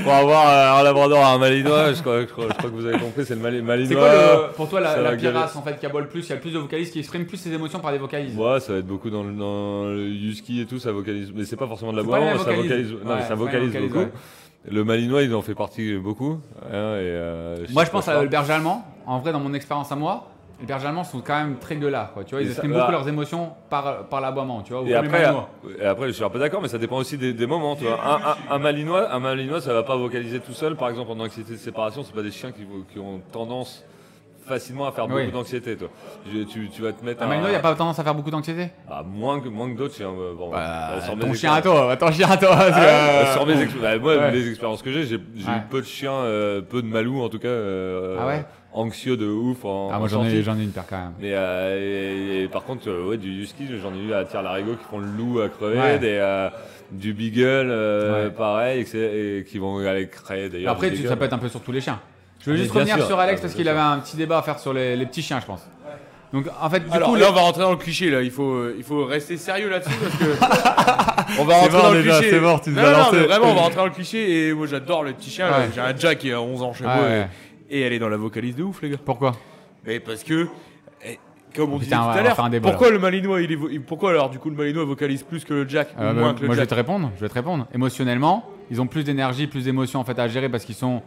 Pour avoir un labrador à un malinois, je crois que vous avez compris, c'est le malinois. C'est quoi pour toi la pire race en fait qui aboie le plus, il y a le plus de vocalises, qui exprime plus ses émotions par des vocalises? Ouais, ça va être beaucoup dans le husky et tout, ça vocalise. Mais c'est pas forcément de l'aboiement, ça vocalise. Non, ça vocalise beaucoup. Ouais. Le malinois, il en fait partie beaucoup. Moi, je pense à le berger allemand. En vrai, dans mon expérience à moi, les bergers allemands sont quand même très gueulards, quoi. Tu vois, ils expriment beaucoup leurs émotions par l'aboiement, tu vois. Et après, je suis un peu d'accord, mais ça dépend aussi des moments, tu vois. Un malinois, ça va pas vocaliser tout seul. Par exemple, en anxiété de séparation, c'est pas des chiens qui ont tendance facilement à faire beaucoup d'anxiété, toi. Tu vas te mettre un malinois, il n'y a pas tendance à faire beaucoup d'anxiété? Moins que d'autres chiens. Bon, ton chien à toi, sur mes moi, les expériences que j'ai eu peu de chiens, peu de malous en tout cas. Anxieux de ouf moi j'en ai une paire quand même. Mais et par contre du husky, j'en ai eu à tire-larigot qui font le loup à crever, du beagle pareil et qui vont aller créer d'ailleurs. Après ça peut être un peu sur tous les chiens. Je veux juste revenir sur Alex parce qu'il avait un petit débat à faire sur les petits chiens, je pense. Donc en fait là on va rentrer dans le cliché là, il faut rester sérieux là-dessus parce que on va rentrer dans le cliché. C'est mort, tu nous as lancé. Non, vraiment on va rentrer dans le cliché et moi j'adore les petits chiens, j'ai un Jack qui a 11 ans chez moi. Et elle est dans la vocalise de ouf, les gars. Pourquoi? Mais parce que, comme on disait tout à l'heure, pourquoi le malinois, pourquoi alors du coup le malinois vocalise plus que le Jack ou moins que le Jack? Moi je vais te répondre. Émotionnellement, ils ont plus d'énergie, plus d'émotions en fait à gérer parce qu'ils sont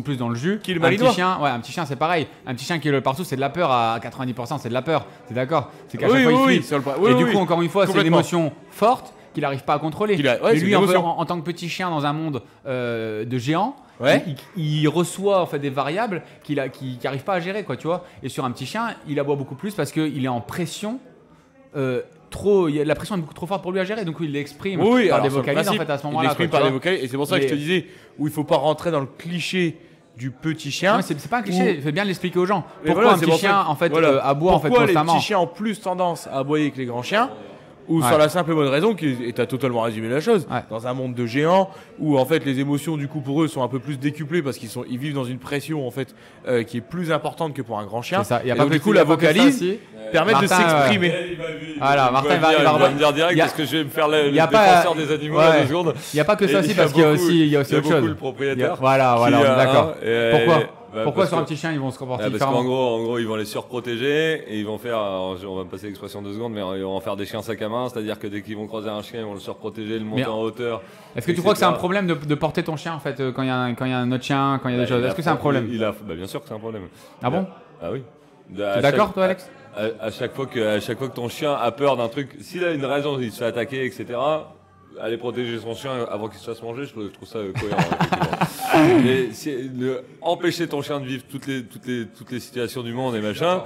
plus dans le jus. Qui est le malinois? Un petit chien c'est pareil. Un petit chien qui est partout, c'est de la peur à 90%, c'est de la peur. T'es d'accord? C'est qu'à chaque fois il fuit. Et du coup, encore une fois, c'est une émotion forte qu'il n'arrive pas à contrôler. Mais lui, en tant que petit chien dans un monde de géants, il reçoit en fait des variables qu'il n'arrive pas à gérer, quoi, tu vois. Et sur un petit chien, il aboie beaucoup plus parce qu'il est en pression. La pression est beaucoup trop forte pour lui à gérer, donc il l'exprime par des vocalises en fait à ce moment-là. Il l'exprime par des vocalises, et c'est pour ça que je te disais où il faut pas rentrer dans le cliché du petit chien. Non, c'est pas un cliché, il faut bien l'expliquer aux gens. Pourquoi un petit chien en fait aboie en fait constamment? Pourquoi les petits chiens ont plus tendance à aboyer que les grands chiens? Ou sur la simple et bonne raison, et tu as totalement résumé la chose, dans un monde de géants, où en fait les émotions du coup pour eux sont un peu plus décuplées parce qu'ils vivent dans une pression en fait qui est plus importante que pour un grand chien. Ça. Et donc du coup la vocalise permet de s'exprimer. Voilà, Martin va me dire direct parce que je vais me faire le défenseur des animaux en 2 secondes. Il n'y a pas que ça aussi parce qu'il y a aussi autre chose. Le propriétaire. Voilà, on est d'accord. Pourquoi sur un petit chien ils vont se comporter différemment? Parce qu'en gros ils vont les surprotéger et ils vont faire, on va me passer l'expression 2 secondes, mais ils vont en faire des chiens sac à main, c'est-à-dire que dès qu'ils vont croiser un chien ils vont le surprotéger, le monter en hauteur. Est-ce que tu crois que c'est un problème de porter ton chien en fait quand il y a un autre chien, quand il y a des choses? Est-ce que c'est un problème? Bien sûr que c'est un problème. Ah bon? Ah oui. T'es d'accord toi Alex? À chaque fois que ton chien a peur d'un truc, s'il a une raison, il se fait attaquer, etc., aller protéger son chien avant qu'il se fasse manger, je trouve ça cohérent. Mais empêcher ton chien de vivre toutes les situations du monde et machin,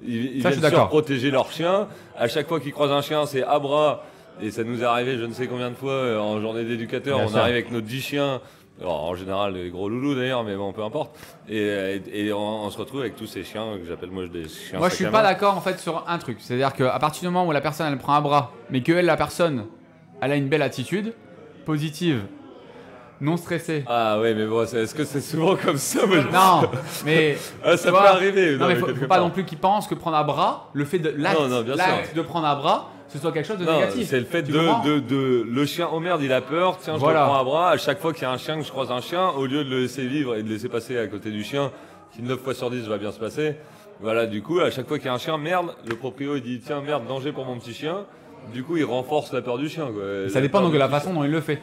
ils viennent surprotéger leur chien. À chaque fois qu'ils croisent un chien, c'est à bras. Et ça nous est arrivé je ne sais combien de fois en journée d'éducateur. On arrive avec nos 10 chiens. Alors, en général, les gros loulous d'ailleurs, mais bon, peu importe. Et on se retrouve avec tous ces chiens que j'appelle moi des chiens. Moi, je suis pas d'accord en fait sur un truc. C'est-à-dire qu'à partir du moment où la personne elle prend un bras, mais que la personne elle a une belle attitude, positive, non stressée. Ah ouais, mais bon, est-ce que c'est souvent comme ça? Non, mais ça peut arriver. Non, mais faut pas non plus qu'ils pensent que prendre un bras, le fait de l'acte de prendre un bras, ce soit quelque chose de négatif. C'est le fait de le chien, oh merde, il a peur, tiens, je le prends à bras. À chaque fois qu'il y a un chien, que je croise un chien, au lieu de le laisser vivre et de laisser passer à côté du chien, qui 9 fois sur 10 va bien se passer. Voilà, du coup, à chaque fois qu'il y a un chien, merde, le proprio il dit tiens, merde, danger pour mon petit chien. Du coup, il renforce la peur du chien. Ça dépend donc de la façon dont il le fait.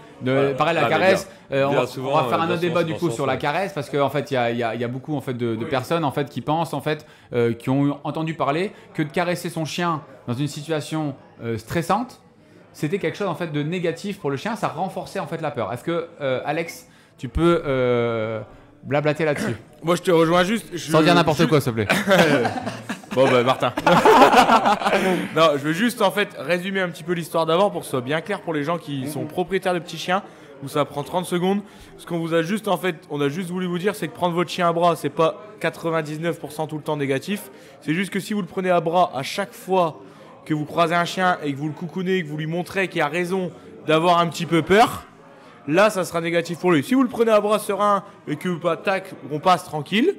Pareil, la caresse. On va faire un autre débat du coup sur la caresse parce qu'en fait, il y a beaucoup en fait de personnes en fait qui pensent en fait qui ont entendu parler que de caresser son chien dans une situation stressante, c'était quelque chose en fait de négatif pour le chien. Ça renforçait en fait la peur. Est-ce que Alex, tu peux blablater là-dessus? Moi, je te rejoins juste. Sans dire n'importe quoi, s'il te plaît. Bon bah Martin. Non, je veux juste en fait résumer un petit peu l'histoire d'avant pour que ce soit bien clair pour les gens qui sont propriétaires de petits chiens, où ça prend 30 secondes. Ce qu'on vous a juste en fait, on a juste voulu vous dire, c'est que prendre votre chien à bras, c'est pas 99% tout le temps négatif. C'est juste que si vous le prenez à bras à chaque fois que vous croisez un chien et que vous le coucounez, que vous lui montrez qu'il a raison d'avoir un petit peu peur, là ça sera négatif pour lui. Si vous le prenez à bras serein et que on passe tranquille,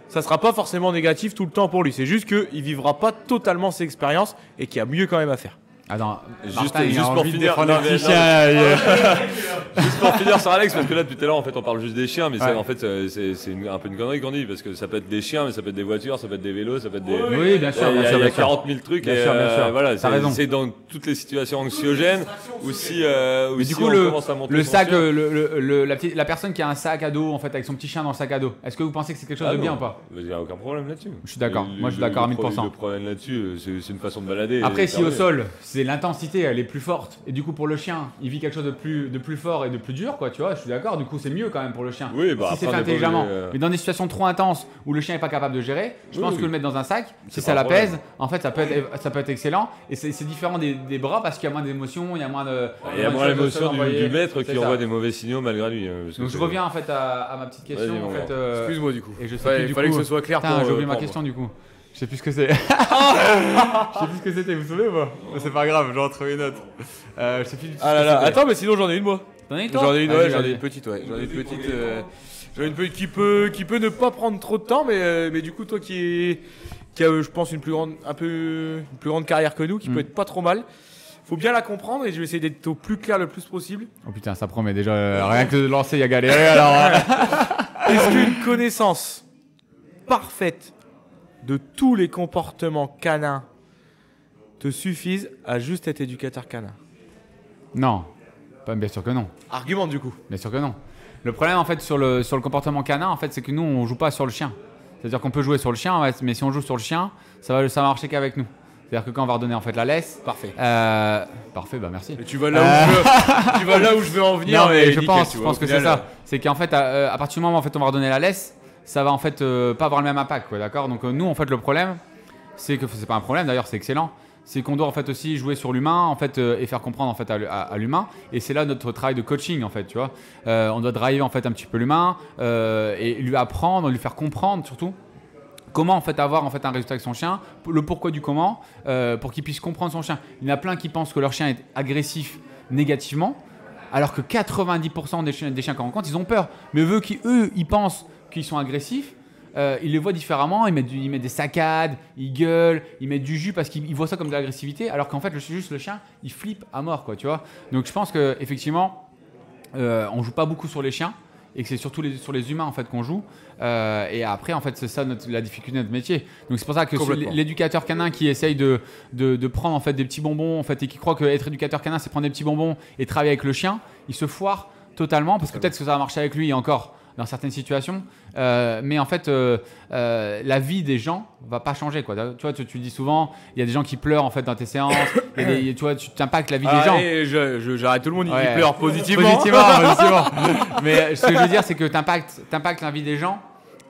ça sera pas forcément négatif tout le temps pour lui. C'est juste qu'il vivra pas totalement ses expériences et qu'il y a mieux quand même à faire. Attends, Juste pour finir, juste pour finir sur Alex, parce que là depuis tout à l'heure en fait on parle juste des chiens, mais en fait c'est un peu une connerie qu'on dit, parce que ça peut être des chiens, mais ça peut être des voitures, ça peut être des vélos, ça peut être des. Oui, bien sûr. Il y a 40 000 trucs bien sûr. Voilà, c'est dans toutes les situations anxiogènes où si du coup le sac, la personne qui a un sac à dos en fait avec son petit chien dans le sac à dos, est-ce que vous pensez que c'est quelque chose de bien ou pas? Il n'y a aucun problème là-dessus. Je suis d'accord. Moi je suis d'accord à 1000%. Le problème là-dessus, c'est une façon de balader. Après si au sol, c'est l'intensité, elle est plus forte, et du coup pour le chien, il vit quelque chose de plus fort et de plus dur, quoi, tu vois, je suis d'accord, du coup c'est mieux quand même pour le chien, oui, si c'est fait intelligemment. Mais dans des situations trop intenses où le chien n'est pas capable de gérer, je pense que le mettre dans un sac, si ça l'apaise, en fait ça peut être excellent, et c'est différent des bras parce qu'il y a moins d'émotions, il y a moins de... Il y a moins l'émotion du maître qui envoie des mauvais signaux malgré lui. Donc je reviens en fait à ma petite question, en fait... Excuse-moi du coup. Et je sais il fallait que ce soit clair. J'ai oublié ma question du coup. Je sais plus ce que c'est. Je sais plus ce que c'était, vous vous souvenez ou pas? C'est pas grave, j'en retrouve une autre. Je sais plus du tout. Ah là là, attends, mais sinon j'en ai une moi. T'en as une toi? J'en ai une petite, ouais. J'en ai une petite qui peut ne pas prendre trop de temps, mais du coup toi qui a je pense une plus grande carrière que nous, qui peut être pas trop mal. Faut bien la comprendre et je vais essayer d'être au plus clair le plus possible. Oh putain, ça promet déjà, rien que de lancer, il y a galéré alors. Est-ce qu'une connaissance parfaite de tous les comportements canins te suffisent à juste être éducateur canin? Non, bien sûr que non. Argument du coup. Bien sûr que non. Le problème en fait sur le comportement canin, en fait, c'est que nous on joue pas sur le chien. C'est-à-dire qu'on peut jouer sur le chien, mais si on joue sur le chien, ça va marcher qu'avec nous. C'est-à-dire que quand on va redonner en fait la laisse. Parfait. Parfait, bah merci. Et tu vas là où je veux en venir. Non, mais je pense que c'est ça. C'est qu'en fait à partir du moment où en fait on va redonner la laisse, ça va en fait pas avoir le même impact, quoi, d'accord? Donc nous en fait le problème, c'est que c'est pas un problème d'ailleurs, c'est excellent, c'est qu'on doit en fait aussi jouer sur l'humain en fait et faire comprendre en fait à l'humain, et c'est là notre travail de coaching en fait, tu vois. On doit driver en fait un petit peu l'humain et lui apprendre, lui faire comprendre surtout comment en fait avoir en fait un résultat avec son chien, le pourquoi du comment, pour qu'il puisse comprendre son chien. Il y en a plein qui pensent que leur chien est agressif négativement, alors que 90% des chiens qu'on rencontre, ils ont peur. Mais eux ils pensent qu'ils sont agressifs, ils les voient différemment, ils mettent des saccades, ils gueulent, ils mettent du jus parce qu'ils voient ça comme de l'agressivité, alors qu'en fait le chien il flippe à mort, quoi, tu vois. Donc je pense que effectivement on joue pas beaucoup sur les chiens et que c'est surtout sur les humains en fait qu'on joue, et après en fait c'est ça la difficulté de notre métier. Donc c'est pour ça que l'éducateur canin qui essaye de prendre en fait des petits bonbons en fait, et qui croit qu'être éducateur canin c'est prendre des petits bonbons et travailler avec le chien, il se foire totalement, parce que peut-être que ça va marcher avec lui et encore dans certaines situations, mais en fait la vie des gens va pas changer, quoi. Tu vois, tu dis souvent il y a des gens qui pleurent en fait dans tes séances, tu vois, tu t'impactes la vie des gens. J'arrête tout le monde, il pleure positivement. Mais ce que je veux dire c'est que t'impactes la vie des gens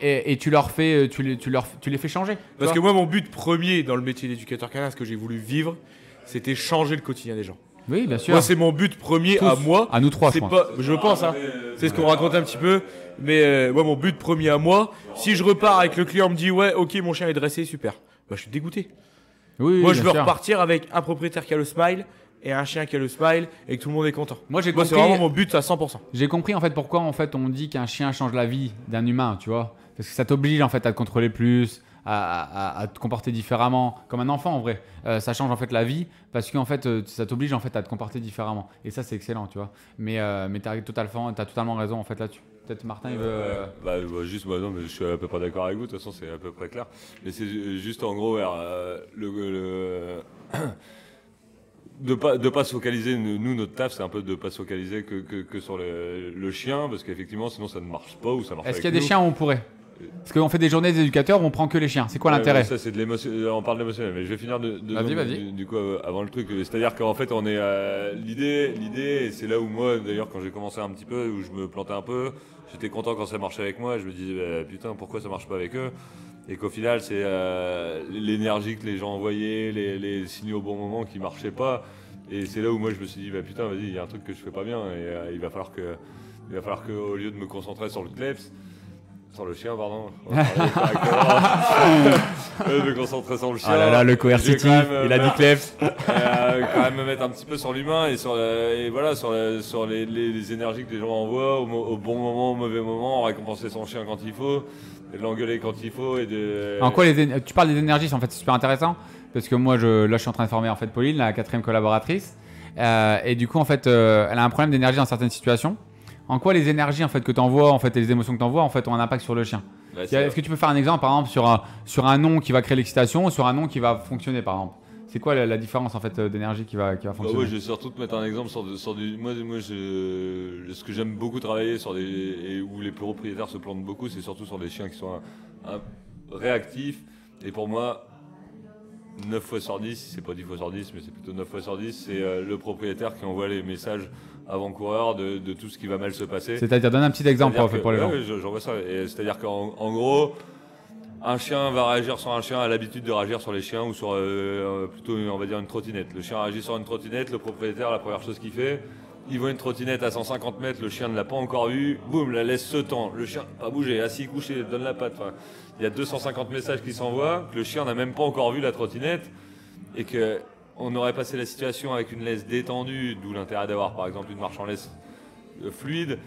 et tu les fais changer. Parce que moi mon but premier dans le métier d'éducateur canin, ce que j'ai voulu vivre, c'était changer le quotidien des gens. Oui, bien sûr. Moi, c'est mon but premier à moi. À nous trois, je pense. Hein. C'est ce qu'on raconte un petit peu. Mais moi, mon but premier à moi, si je repars avec le client me dit ouais, ok, mon chien est dressé, super. Bah, je suis dégoûté. Oui, moi, je veux repartir avec un propriétaire qui a le smile et un chien qui a le smile et que tout le monde est content. Moi, c'est vraiment mon but à 100%. J'ai compris en fait pourquoi en fait on dit qu'un chien change la vie d'un humain, tu vois. Parce que ça t'oblige en fait à te contrôler plus, à te comporter différemment, comme un enfant en vrai. Ça change en fait la vie parce qu'en fait ça t'oblige en fait à te comporter différemment. Et ça c'est excellent, tu vois. Mais t'as totalement raison en fait là-dessus. Peut-être Martin il veut. Non, mais je suis à peu près d'accord avec vous. De toute façon c'est à peu près clair. Mais c'est juste en gros de pas se focaliser. Nous notre taf c'est un peu de pas se focaliser que sur le chien, parce qu'effectivement sinon ça ne marche pas ou ça marche. Est-ce qu'il y a des chiens où on pourrait? Parce qu'on fait des journées d'éducateurs où on prend que les chiens. C'est quoi l'intérêt? Ça, c'est de l'émotion. On parle d'émotionnel, mais je vais finir Vas-y. Du coup, avant le truc. C'est-à-dire qu'en fait, on est l'idée, et c'est là où moi, d'ailleurs, quand j'ai commencé un petit peu, où je me plantais un peu, j'étais content quand ça marchait avec moi. Je me disais, putain, pourquoi ça marche pas avec eux? Et qu'au final, c'est l'énergie que les gens envoyaient, les signaux au bon moment qui marchaient pas. Et c'est là où moi, je me suis dit, putain, vas-y, il y a un truc que je fais pas bien, et il va falloir que, au lieu de me concentrer sur le kleps, sur le chien, pardon. Me concentrer sur le chien. Ah là là, le coercitif, il a dit kleps. Quand même me mettre un petit peu sur l'humain et sur les énergies que les gens envoient au bon moment, au mauvais moment, récompenser son chien quand il faut, et l'engueuler quand il faut. En quoi tu parles des énergies, en fait, c'est super intéressant. parce que moi, là, je suis en train de former en fait Pauline, la 4e collaboratrice. Et du coup, en fait, elle a un problème d'énergie dans certaines situations. En quoi les énergies en fait, que tu envoies en fait, et les émotions que tu envoies en fait, ont un impact sur le chien? Est-ce que tu peux faire un exemple, par exemple, sur un nom qui va créer l'excitation ou sur un nom qui va fonctionner, par exemple? C'est quoi la différence en fait, d'énergie qui va fonctionner? Ouais, je vais surtout te mettre un exemple sur du. Ce que j'aime beaucoup travailler et où les propriétaires se plantent beaucoup, c'est surtout sur des chiens qui sont réactifs. Et pour moi, 9 fois sur 10, c'est pas 10 fois sur 10, mais c'est plutôt 9 fois sur 10, c'est le propriétaire qui envoie les messages avant-coureur de tout ce qui va mal se passer. C'est-à-dire, donne un petit exemple pour les gens. Oui, j'en vois ça. C'est-à-dire qu'en gros, un chien va réagir sur un chien, a l'habitude de réagir sur les chiens ou sur plutôt, on va dire, une trottinette. Le chien réagit sur une trottinette, le propriétaire, la première chose qu'il fait, il voit une trottinette à 150 mètres, le chien ne l'a pas encore vue, boum, la laisse se tend. Le chien pas bougé, assis, couché, donne la patte. Enfin, il y a 250 messages qui s'envoient, que le chien n'a même pas encore vu la trottinette et qu'on aurait passé la situation avec une laisse détendue, d'où l'intérêt d'avoir par exemple une marche en laisse fluide.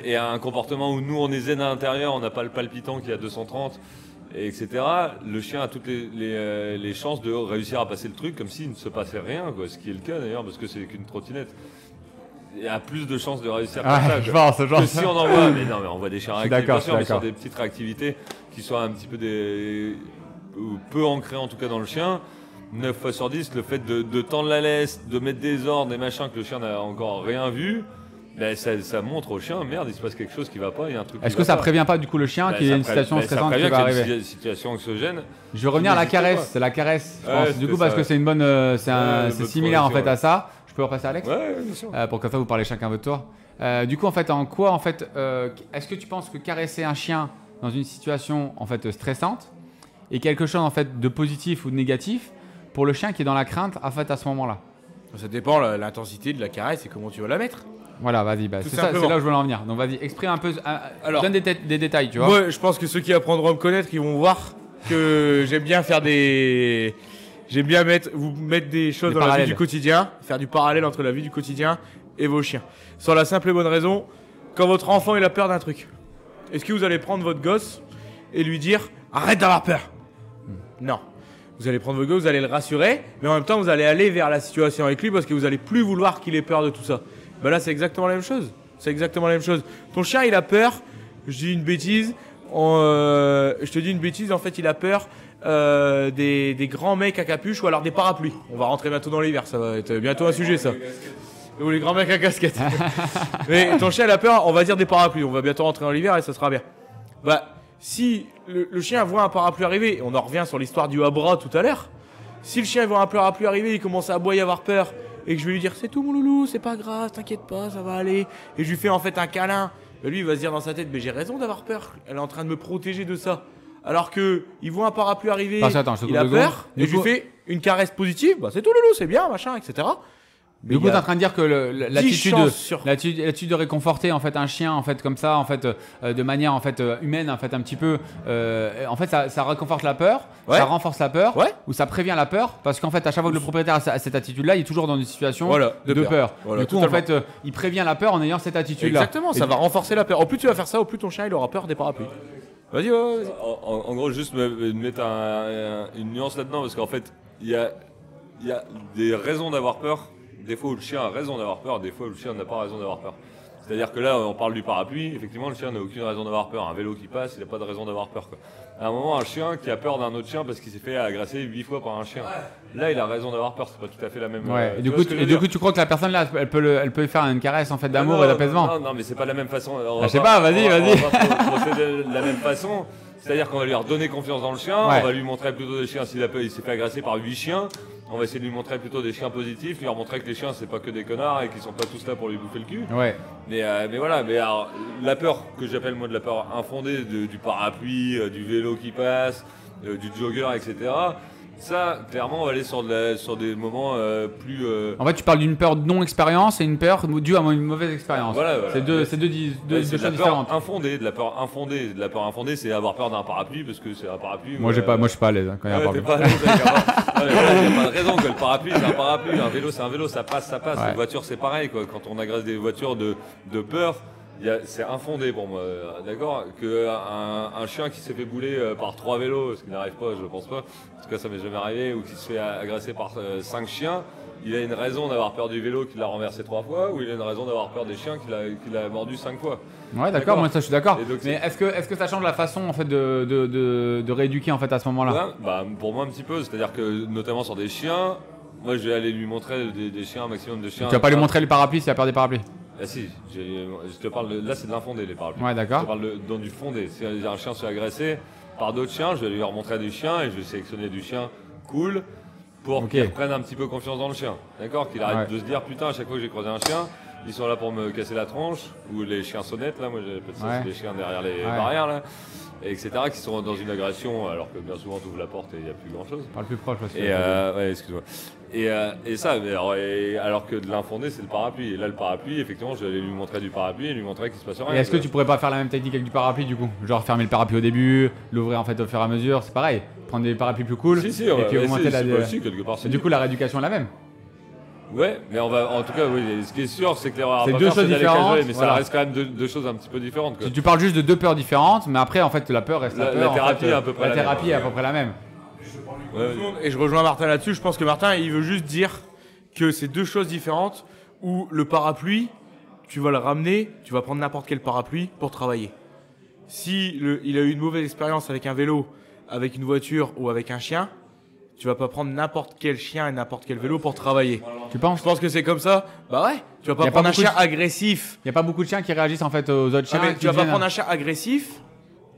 Et un comportement où nous on est zen à l'intérieur, on n'a pas le palpitant qui est à 230, etc. Le chien a toutes les chances de réussir à passer le truc comme s'il ne se passait rien, quoi. Ce qui est le cas d'ailleurs parce que c'est qu'une trottinette. Il y a plus de chances de réussir comme ça que si on envoie. Mais non, mais on voit des chiens réactifs, bien sûr, mais sur des petites réactivités qui soient un petit peu peu ancrées en tout cas dans le chien. 9 fois sur 10, le fait de tendre la laisse, de mettre des ordres, des machins que le chien n'a encore rien vu, ben ça montre au chien, merde, il se passe quelque chose qui va pas, il y a un truc. Est-ce que ça prévient pas du coup le chien qu'il y a une situation stressante qui va arriver? Une situation anxiogène. Je vais revenir à la caresse, c'est la caresse, je pense. Du coup, parce que c'est une bonne, c'est similaire en fait à ça. Je peux repasser à Alex? Ouais, bien sûr. Pour que ça vous parlez chacun votre tour. Du coup, en fait, est-ce que tu penses que caresser un chien dans une situation en fait stressante est quelque chose en fait de positif ou de négatif pour le chien qui est dans la crainte en fait à ce moment-là? Ça dépend l'intensité de la caresse et comment tu vas la mettre. Voilà, vas-y, c'est là où je veux en venir. Donc vas-y, exprime un peu, donne des détails, tu vois. Moi, je pense que ceux qui apprendront à me connaître, ils vont voir que j'aime bien faire vous mettre des choses dans la vie du quotidien, faire du parallèle entre la vie du quotidien et vos chiens. Sans la simple et bonne raison, quand votre enfant il a peur d'un truc, est-ce que vous allez prendre votre gosse et lui dire arrête d'avoir peur? Non. Vous allez prendre votre gosse, vous allez le rassurer, mais en même temps vous allez aller vers la situation avec lui parce que vous allez plus vouloir qu'il ait peur de tout ça. Ben là c'est exactement la même chose. C'est exactement la même chose. Ton chien il a peur, je dis une bêtise, je te dis une bêtise, en fait il a peur des grands mecs à capuche ou alors des parapluies. On va rentrer bientôt dans l'hiver, ça va être bientôt un sujet ça. Ou les grands mecs à casquette. Mais ton chien il a peur, on va dire des parapluies, on va bientôt rentrer dans l'hiver et ça sera bien. Bah si le chien voit un parapluie arriver, on en revient sur l'histoire du Abra tout à l'heure. Si le chien voit un parapluie arriver, il commence à aboyer, avoir peur, et que je vais lui dire c'est tout mon loulou, c'est pas grave, t'inquiète pas, ça va aller, et je lui fais en fait un câlin, ben lui il va se dire dans sa tête mais j'ai raison d'avoir peur, elle est en train de me protéger de ça. Alors que il voit un parapluie arriver, il a peur, et je lui fais une caresse positive, bah c'est tout loulou, c'est bien, machin, etc. Du coup, tu es en train de dire que l'attitude de réconforter en fait un chien en fait comme ça en fait de manière en fait humaine en fait un petit peu en fait ça réconforte la peur, ça renforce la peur ou ça prévient la peur parce qu'en fait à chaque fois que le propriétaire a cette attitude là, il est toujours dans une situation de peur. Du coup en fait il prévient la peur en ayant cette attitude là. Exactement, ça va renforcer la peur. Au plus tu vas faire ça, au plus ton chien il aura peur des parapluies. Vas-y. En gros, juste mettre une nuance là-dedans parce qu'en fait il y a des raisons d'avoir peur. Des fois où le chien a raison d'avoir peur, des fois où le chien n'a pas raison d'avoir peur. C'est-à-dire que là, on parle du parapluie, effectivement, le chien n'a aucune raison d'avoir peur. Un vélo qui passe, il n'a pas de raison d'avoir peur, quoi. À un moment, un chien qui a peur d'un autre chien parce qu'il s'est fait agresser 8 fois par un chien, là, il a raison d'avoir peur, c'est pas tout à fait la même... Et du coup, tu crois que la personne là, elle peut faire une caresse en fait d'amour et d'apaisement? Non, mais c'est pas la même façon. Je sais pas, vas-y. On va procéder de la même façon. C'est-à-dire qu'on va lui redonner confiance dans le chien, on va lui montrer plutôt des chiens, il s'est fait agresser par 8 chiens, on va essayer de lui montrer plutôt des chiens positifs, lui montrer que les chiens c'est pas que des connards et qu'ils sont pas tous là pour lui bouffer le cul. Mais voilà, alors, la peur que j'appelle moi de la peur infondée du parapluie, du vélo qui passe, du jogger, etc. Ça, clairement, on va aller sur des moments plus... En fait, tu parles d'une peur de non-expérience et une peur due à une mauvaise expérience. Voilà. C'est deux choses différentes. De la peur infondée, c'est avoir peur d'un parapluie parce que c'est un parapluie. Moi, je suis pas à l'aise quand il y a un parapluie. Il n'y a pas de raison que le parapluie, c'est un parapluie. Un vélo, c'est un vélo, ça passe. Une voiture, c'est pareil, quoi. Quand on agresse des voitures de peur, c'est infondé pour moi, d'accord, qu'un chien qui s'est fait bouler par 3 vélos, ce qui n'arrive pas, je pense pas, en tout cas ça m'est jamais arrivé, ou qui se fait agresser par 5 chiens, il a une raison d'avoir peur du vélo qui l'a renversé 3 fois, ou il a une raison d'avoir peur des chiens qui l'a mordu 5 fois. Ouais, d'accord, moi ça je suis d'accord. Mais est-ce que ça change la façon en fait de rééduquer en fait à ce moment-là? Ouais, bah, pour moi un petit peu, c'est-à-dire que notamment sur des chiens, moi je vais aller lui montrer des chiens, un maximum de chiens. Tu vas pas lui montrer le parapluie s'il a peur des parapluies? Ah si, je te parle là c'est de l'infondé les parapluies. Ouais, d'accord. Je te parle dans du fondé. Si un chien se fait agresser par d'autres chiens, je vais lui remontrer du chien et je vais sélectionner du chien cool pour qu'il prenne un petit peu confiance dans le chien. D'accord, qu'il arrête de se dire putain à chaque fois que j'ai croisé un chien, ils sont là pour me casser la tronche, ou les chiens sonnettes là, moi j'appelle ça les chiens derrière les barrières là, etc. qui sont dans une agression alors que bien souvent tu ouvres la porte et il n'y a plus grand chose. Parle plus proche parce que. Ouais, excuse-moi. Et ça, alors que de l'infondé c'est le parapluie. Et là le parapluie, effectivement, je vais aller lui montrer du parapluie et lui montrer qu'il se passe rien. Et est-ce que tu pourrais pas faire la même technique avec du parapluie du coup? Genre fermer le parapluie au début, l'ouvrir en fait au fur et à mesure, c'est pareil. Prendre des parapluies plus cool et puis augmenter la. Quelque part, du coup la rééducation est la même. Ouais, mais en tout cas, oui, ce qui est sûr, c'est que l'erreur c'est deux choses différentes, mais ça reste quand même deux choses un petit peu différentes. Tu parles juste de deux peurs différentes, mais après, en fait, la peur reste la peur. La thérapie est à peu près la thérapie est à peu près la même. Et je rejoins Martin là-dessus. Je pense que Martin, il veut juste dire que c'est deux choses différentes où le parapluie, tu vas le ramener, tu vas prendre n'importe quel parapluie pour travailler. Si il a eu une mauvaise expérience avec un vélo, avec une voiture ou avec un chien, tu vas pas prendre n'importe quel chien et n'importe quel vélo pour travailler. Tu penses? Je pense que c'est comme ça. Bah ouais. Tu vas pas prendre un chien agressif. Il y a pas beaucoup de chiens qui réagissent en fait aux autres chiens. Mais tu vas pas prendre un chien agressif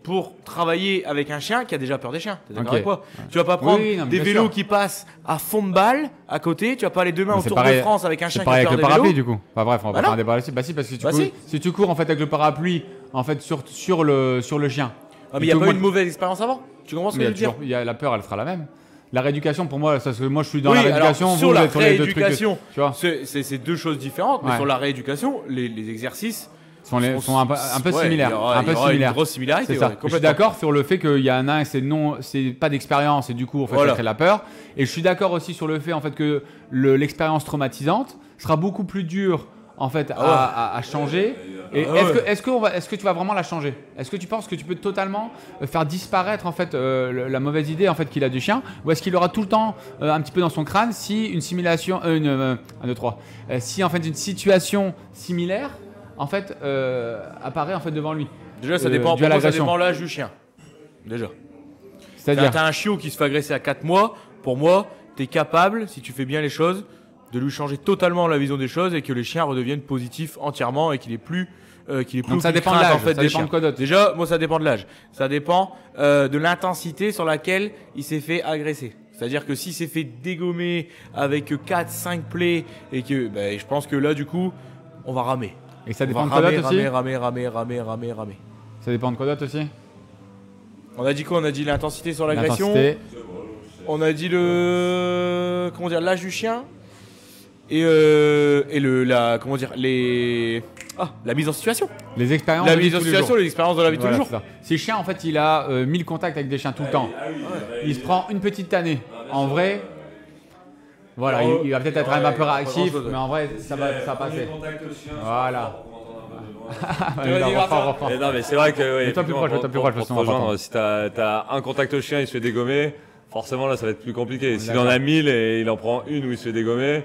pour travailler avec un chien qui a déjà peur des chiens. T'es d'accord avec moi? Tu vas pas prendre des vélos qui passent à fond de balle à côté. Tu vas pas aller demain au Tour de France avec un chien qui a peur des vélos. C'est pareil avec le parapluie du coup. Enfin bref, on va pas faire un débat là-dessus. Bah si, parce que si tu cours en fait avec le parapluie en fait sur le chien. Ah mais il y a pas eu une mauvaise expérience avant. Tu comprends ce que je veux dire? La peur, elle sera la même. La rééducation, pour moi, parce que moi je suis dans la rééducation, sur la rééducation, tu vois, c'est deux choses différentes. Mais sur la rééducation, les exercices sont un peu similaires. Il y aura une grosse similarité. C'est ça. Je suis d'accord sur le fait qu'il y en a un, c'est pas d'expérience et du coup, en fait, ça crée la peur. Et je suis d'accord aussi sur le fait en fait que l'expérience traumatisante sera beaucoup plus dure en fait à changer. Et est-ce que tu vas vraiment la changer? Est-ce que tu penses que tu peux totalement faire disparaître en fait la mauvaise idée en fait qu'il a du chien, ou est-ce qu'il aura tout le temps un petit peu dans son crâne si une simulation si en fait une situation similaire en fait apparaît en fait devant lui? Déjà ça dépend de l'âge du chien. Déjà. C'est-à-dire t'as un chiot qui se fait agresser à 4 mois, pour moi, tu es capable, si tu fais bien les choses, de lui changer totalement la vision des choses et que les chiens redeviennent positifs entièrement et qu'il est plus donc ça dépend de l'âge, en fait, ça dépend de quoi d'autre? Déjà, moi ça dépend de l'âge. Ça dépend de l'intensité sur laquelle il s'est fait agresser. C'est-à-dire que s'il s'est fait dégommer avec 4-5 plaies et que je pense que là du coup, on va ramer. Et ça dépend de quoi d'autre aussi? Ramer. Ça dépend de quoi d'autre aussi? On a dit quoi? On a dit l'intensité sur l'agression. On a dit l'âge du chien. Et la mise en situation. Les expériences. La mise en situation, les expériences de la vie de tous les jours. Si le chien, en fait, il a 1000 contacts avec des chiens tout le temps, il se prend une petite tannée. En vrai, voilà, il va peut-être être un peu réactif, mais en vrai, ça va passer. Voilà. Non, mais c'est vrai que. Mets-toi plus proche, si t'as un contact chien, il se fait dégommer. Forcément, là, ça va être plus compliqué. S'il en a 1000 et il en prend une où il se fait dégommer,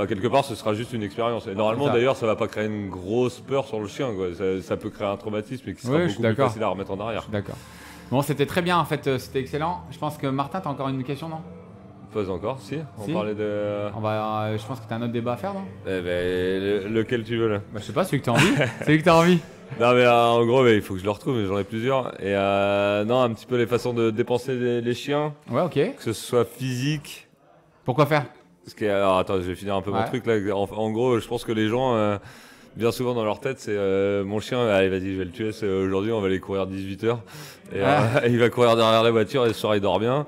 quelque part, ce sera juste une expérience. Et normalement, d'ailleurs, ça va pas créer une grosse peur sur le chien, quoi. Ça peut créer un traumatisme et qui sera beaucoup plus facile à remettre en arrière. D'accord. Bon, c'était très bien, en fait. C'était excellent. Je pense que Martin, t'as encore une question, non? Pas encore, si. On parlait de. Je pense que t'as un autre débat à faire, non? Lequel tu veux, là? Je sais pas, celui que t'as envie. Celui que t'as envie. Non mais en gros il faut que je le retrouve, mais j'en ai plusieurs. Et non, un petit peu les façons de dépenser les chiens. Ouais, ok. Que ce soit physique. Pourquoi faire? Alors attends, je vais finir un peu mon truc là. En gros, je pense que les gens, bien souvent dans leur tête, c'est mon chien, allez vas-y, je vais le tuer, aujourd'hui on va aller courir 18 heures. Et il va courir derrière la voiture et ce soir il dort bien.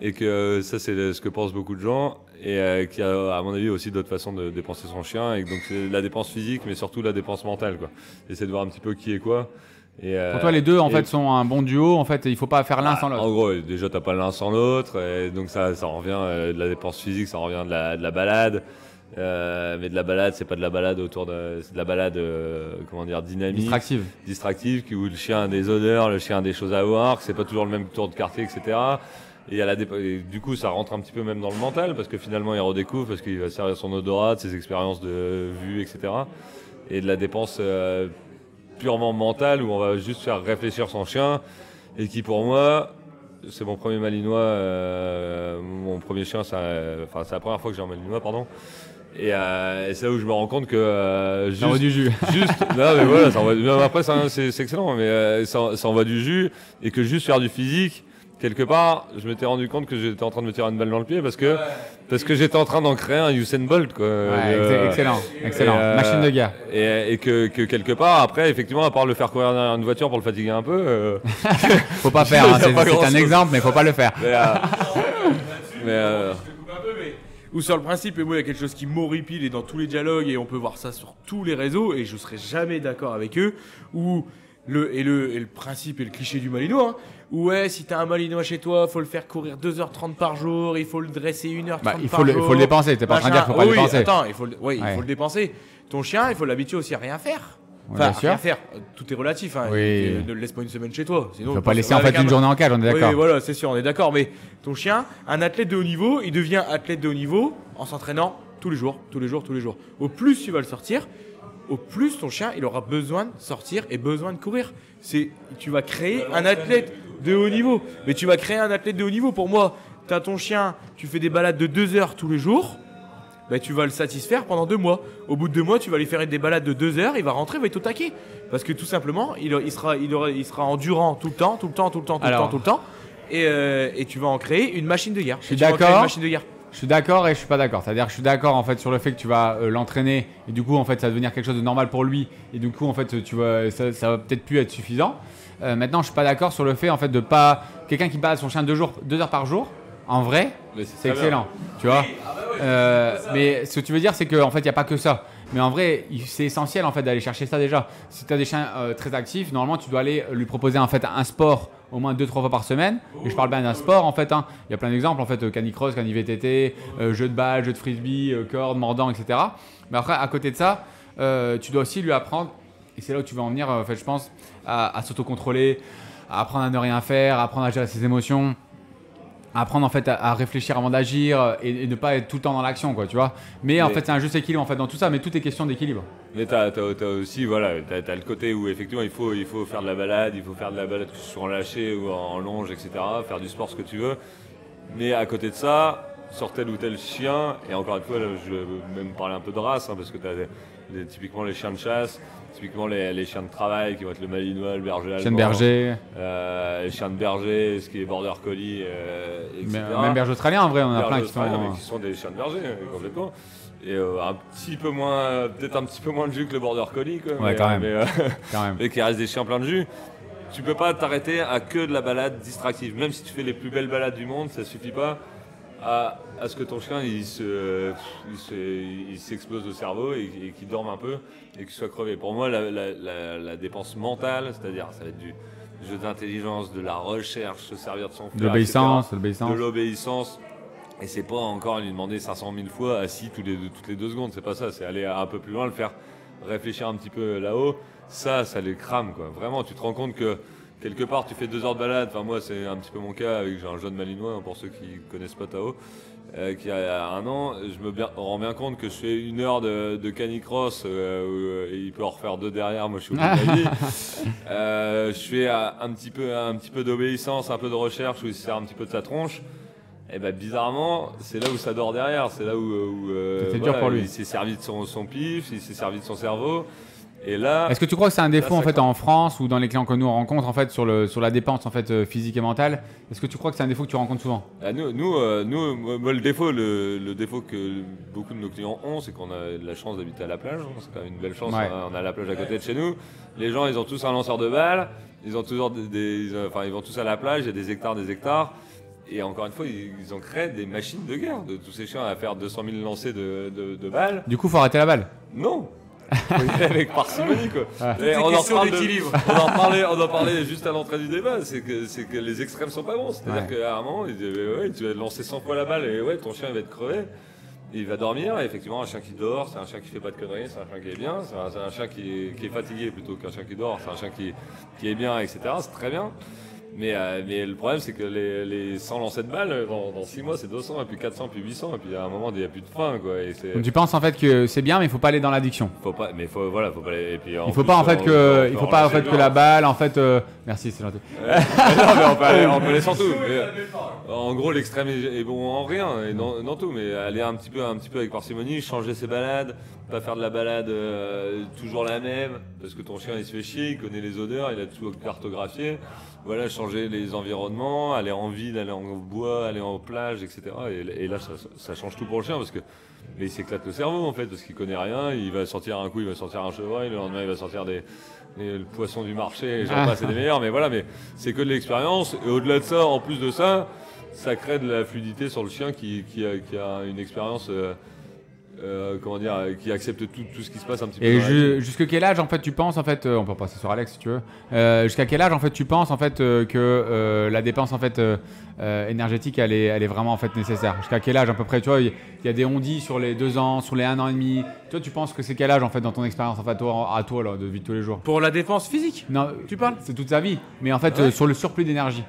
Et que ça c'est ce que pensent beaucoup de gens. Et qu'il y a à mon avis aussi d'autres façons de dépenser son chien, et donc c'est la dépense physique mais surtout la dépense mentale, quoi. Essayer de voir un petit peu qui est quoi. Et pour toi les deux en fait sont un bon duo, en fait il faut pas faire l'un sans l'autre. En gros déjà t'as pas l'un sans l'autre, et donc ça revient de la dépense physique, ça revient de la balade, Mais de la balade, c'est pas de la balade c'est de la balade dynamique, distractive, où le chien a des odeurs, le chien a des choses à voir, que c'est pas toujours le même tour de quartier, etc. Et du coup, ça rentre un petit peu même dans le mental, parce que finalement, il redécouvre, parce qu'il va servir son odorat, de ses expériences de vue, etc. Et de la dépense purement mentale, où on va juste faire réfléchir son chien, et qui pour moi, c'est mon premier malinois, mon premier chien, c'est la première fois que j'ai un malinois, pardon. Et c'est là où je me rends compte que ça envoie du jus. Non mais voilà, après c'est excellent, mais ça envoie du jus, et que juste faire du physique, quelque part, je m'étais rendu compte que j'étais en train de me tirer une balle dans le pied parce que j'étais en train d'en créer un Usain Bolt, quoi. Excellent. Machine de guerre. Et que quelque part, après, effectivement, à part le faire courir derrière une voiture pour le fatiguer un peu. Faut pas faire, hein, c'est un exemple, mais faut pas le faire. Ou sur le principe, et moi il y a quelque chose qui m'horripile et dans tous les dialogues, et on peut voir ça sur tous les réseaux, et je serai jamais d'accord avec eux, où le principe et le cliché du malinois, hein, où ouais, si t'as un malinois chez toi, faut le faire courir 2h30 par jour, il faut le dresser 1h30 par jour. Il faut le dépenser, t'es pas en train de dire qu'il faut pas le dépenser. Attends, il faut le dépenser. Ton chien, il faut l'habituer aussi à rien faire. Enfin, rien faire, tout est relatif, hein. Ne le laisse pas une semaine chez toi. Sinon, faut pas laisser en fait une journée en cage, on est d'accord. Oui, voilà, c'est sûr, on est d'accord. Mais ton chien, un athlète de haut niveau, il devient athlète de haut niveau en s'entraînant tous les jours. Au plus tu vas le sortir, au plus ton chien, il aura besoin de sortir et besoin de courir. Tu vas créer un athlète de haut niveau. Mais tu vas créer un athlète de haut niveau. Pour moi, tu as ton chien, tu fais des balades de 2 heures tous les jours. Bah, tu vas le satisfaire pendant 2 mois. Au bout de 2 mois, tu vas lui faire des balades de 2 heures, il va rentrer, il va être au taquet. Parce que tout simplement, il sera endurant tout le temps. Et tu vas en créer une machine de guerre. Je suis d'accord. Je suis d'accord et je suis pas d'accord. C'est-à-dire que je suis d'accord en fait sur le fait que tu vas l'entraîner et du coup en fait ça va devenir quelque chose de normal pour lui et du coup en fait ça va peut-être plus être suffisant. Maintenant, je suis pas d'accord sur le fait en fait de pas quelqu'un qui balade son chien 2 heures par jour. En vrai, c'est excellent, tu vois. Mais ce que tu veux dire, c'est qu'en fait, il n'y a pas que ça. Mais en vrai, c'est essentiel en fait d'aller chercher ça déjà. Si tu as des chiens très actifs, normalement, tu dois aller lui proposer en fait un sport au moins 2-3 fois par semaine. Et je parle bien d'un sport en fait. Il y a plein d'exemples en fait, canicross, cani-VTT, jeu de balle, jeu de frisbee, corde, mordant, etc. Mais après, à côté de ça, tu dois aussi lui apprendre. Et c'est là où tu vas en venir, en fait, je pense, à s'autocontrôler, à apprendre à ne rien faire, à apprendre à gérer ses émotions. Apprendre en fait à réfléchir avant d'agir et ne pas être tout le temps dans l'action, quoi, tu vois. Mais en fait c'est un juste équilibre en fait dans tout ça, mais tout est question d'équilibre. Mais t'as aussi t'as le côté où effectivement il faut faire de la balade, que ce soit en lâché ou en longe, etc. Faire du sport, ce que tu veux. Mais à côté de ça, sur tel ou tel chien, et encore une fois là, je vais même parler un peu de race, parce que t'as typiquement les chiens de chasse. Typiquement les chiens de travail qui vont être le malinois, le berger allemand, les chiens de berger, ce qui est border collie, etc. Même berger australien en vrai, on a plein qui sont des chiens de berger complètement. Et peut-être un petit peu moins de jus que le border collie, quoi, ouais, quand même. Mais qui reste des chiens pleins de jus. Tu peux pas t'arrêter à que de la balade distractive. Même si tu fais les plus belles balades du monde, ça suffit pas à ce que ton chien il s'explose le cerveau et qu'il dorme un peu et qu'il soit crevé. Pour moi, la dépense mentale, c'est-à-dire ça va être du jeu d'intelligence, de la recherche, se servir de son flair, de l'obéissance. Et c'est pas encore lui demander 500 000 fois assis toutes les 2 secondes. C'est pas ça, c'est aller un peu plus loin, le faire réfléchir un petit peu là-haut. Ça les crame, quoi. Vraiment, tu te rends compte que quelque part, tu fais 2 heures de balade. Enfin, moi, c'est un petit peu mon cas. J'ai un jeune malinois, pour ceux qui connaissent pas Tao, qui a 1 an. Je me rends bien compte que je fais 1 heure de canicross et il peut en refaire 2 derrière. Moi, je suis au bout de ma vie. Je fais un petit peu d'obéissance, un peu de recherche où il se sert un petit peu de sa tronche. Et ben bizarrement, c'est là où ça dort derrière. C'est là où dur pour lui. Il s'est servi de son pif, il s'est servi de son cerveau. Et là, est-ce que tu crois que c'est un défaut en fait en France ou dans les clients que nous on rencontre en fait sur la dépense en fait physique et mentale? Est-ce que tu crois que c'est un défaut que tu rencontres souvent? Moi, le défaut que beaucoup de nos clients ont, c'est qu'on a la chance d'habiter à la plage. C'est quand même une belle chance. Ouais. On a la plage à côté de chez nous. Les gens, ils ont tous un lanceur de balles. Ils ont toujours ils vont tous à la plage. Il y a des hectares. Et encore une fois, ils ont créé des machines de guerre de tous ces chiens à faire 200 000 lancers de balles. Du coup, faut arrêter la balle. Non. Avec parcimonie, quoi. On en parlait juste à l'entrée du débat, c'est que les extrêmes sont pas bons. C'est-à-dire qu'à un moment, tu vas lancer 100 fois la balle et ton chien va être crevé. il va dormir, et effectivement un chien qui dort, c'est un chien qui fait pas de conneries, c'est un chien qui est bien, c'est un chien qui est fatigué plutôt qu'un chien qui dort, c'est un chien qui est bien, etc. C'est très bien. Mais le problème, c'est que les 100 lancers de balles, dans 6 mois, c'est 200, et puis 400, puis 800, et puis à un moment, il n'y a plus de fin, quoi. Donc tu penses en fait que c'est bien, mais il faut pas aller dans l'addiction. Faut pas aller. Et puis, il faut pas en fait que la balle, en fait. Merci, c'est gentil. Non, mais on peut aller sans tout. En gros, l'extrême est bon en rien, et dans tout, mais aller un petit peu avec parcimonie, changer ses balades, pas faire de la balade toujours la même, parce que ton chien il se fait chier, il connaît les odeurs, il a tout cartographié. Voilà, changer les environnements, aller en ville, aller en bois, aller en plage, etc. Et là, ça change tout pour le chien, parce que il s'éclate le cerveau en fait, parce qu'il connaît rien. Il va sortir un coup, il va sortir un chevreuil, le lendemain il va sortir le poisson du marché, j'en passe, c'est des meilleurs. Mais voilà, mais c'est que de l'expérience. Et au-delà de ça, en plus de ça, ça crée de la fluidité sur le chien qui a une expérience. Qui accepte tout ce qui se passe un petit peu. Et jusqu'à quel âge en fait tu penses en fait, on peut passer sur Alex si tu veux. Jusqu'à quel âge en fait tu penses en fait que la dépense en fait énergétique elle est vraiment en fait nécessaire. Jusqu'à quel âge à peu près, tu vois, il y a des on-dit sur les 2 ans, sur les 1 an et demi. Toi tu penses que c'est quel âge en fait dans ton expérience en fait à toi là, de vie de tous les jours? Pour la dépense physique? Non, tu parles? C'est toute sa vie. Mais en fait sur le surplus d'énergie.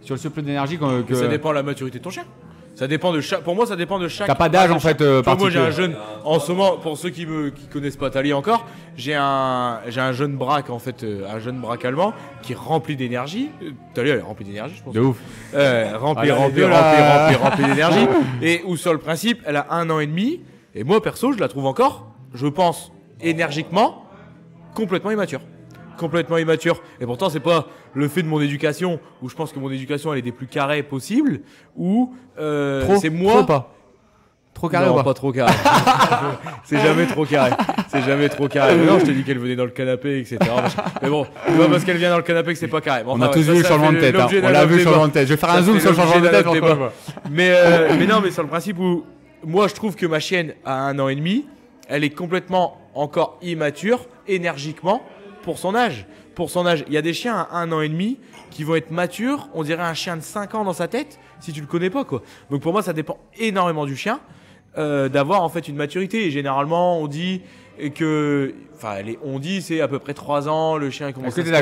Sur le surplus d'énergie que... Ça dépend de la maturité de ton chien. Ça dépend de chaque. Pour moi, ça dépend de chaque. T'as pas d'âge en fait particulier. Moi, j'ai un jeune. En ce moment, pour ceux qui connaissent pas Tali encore, j'ai un jeune braque en fait, un jeune braque allemand qui est rempli d'énergie. Tali, elle est remplie d'énergie, je pense. De ouf. Rempli d'énergie. Et où sur le principe, elle a 1 an et demi. Et moi, perso, je la trouve encore, je pense, énergiquement, complètement immature. Complètement immature. Et pourtant, c'est pas le fait de mon éducation, où je pense que mon éducation elle est des plus carrées possibles, ou c'est moi. Trop pas. Trop carré non, ou pas trop carré. C'est jamais trop carré. C'est jamais trop carré. Mais non, je t'ai dit qu'elle venait dans le canapé, etc. Mais bon, c'est pas parce qu'elle vient dans le canapé que c'est pas carré. Bon, on a tous vu le changement de tête. On l'a vu le changement de tête. Je vais faire un zoom sur le changement de tête. Mais non, mais sur le principe où moi je trouve que ma chienne à 1 an et demi, elle est complètement encore immature énergiquement pour son âge. Pour son âge, il y a des chiens à 1 an et demi qui vont être matures, on dirait un chien de 5 ans dans sa tête, si tu le connais pas, quoi. Donc pour moi, ça dépend énormément du chien, d'avoir en fait une maturité. Et généralement, on dit que, enfin, on dit c'est à peu près 3 ans, le chien commence à se calmer.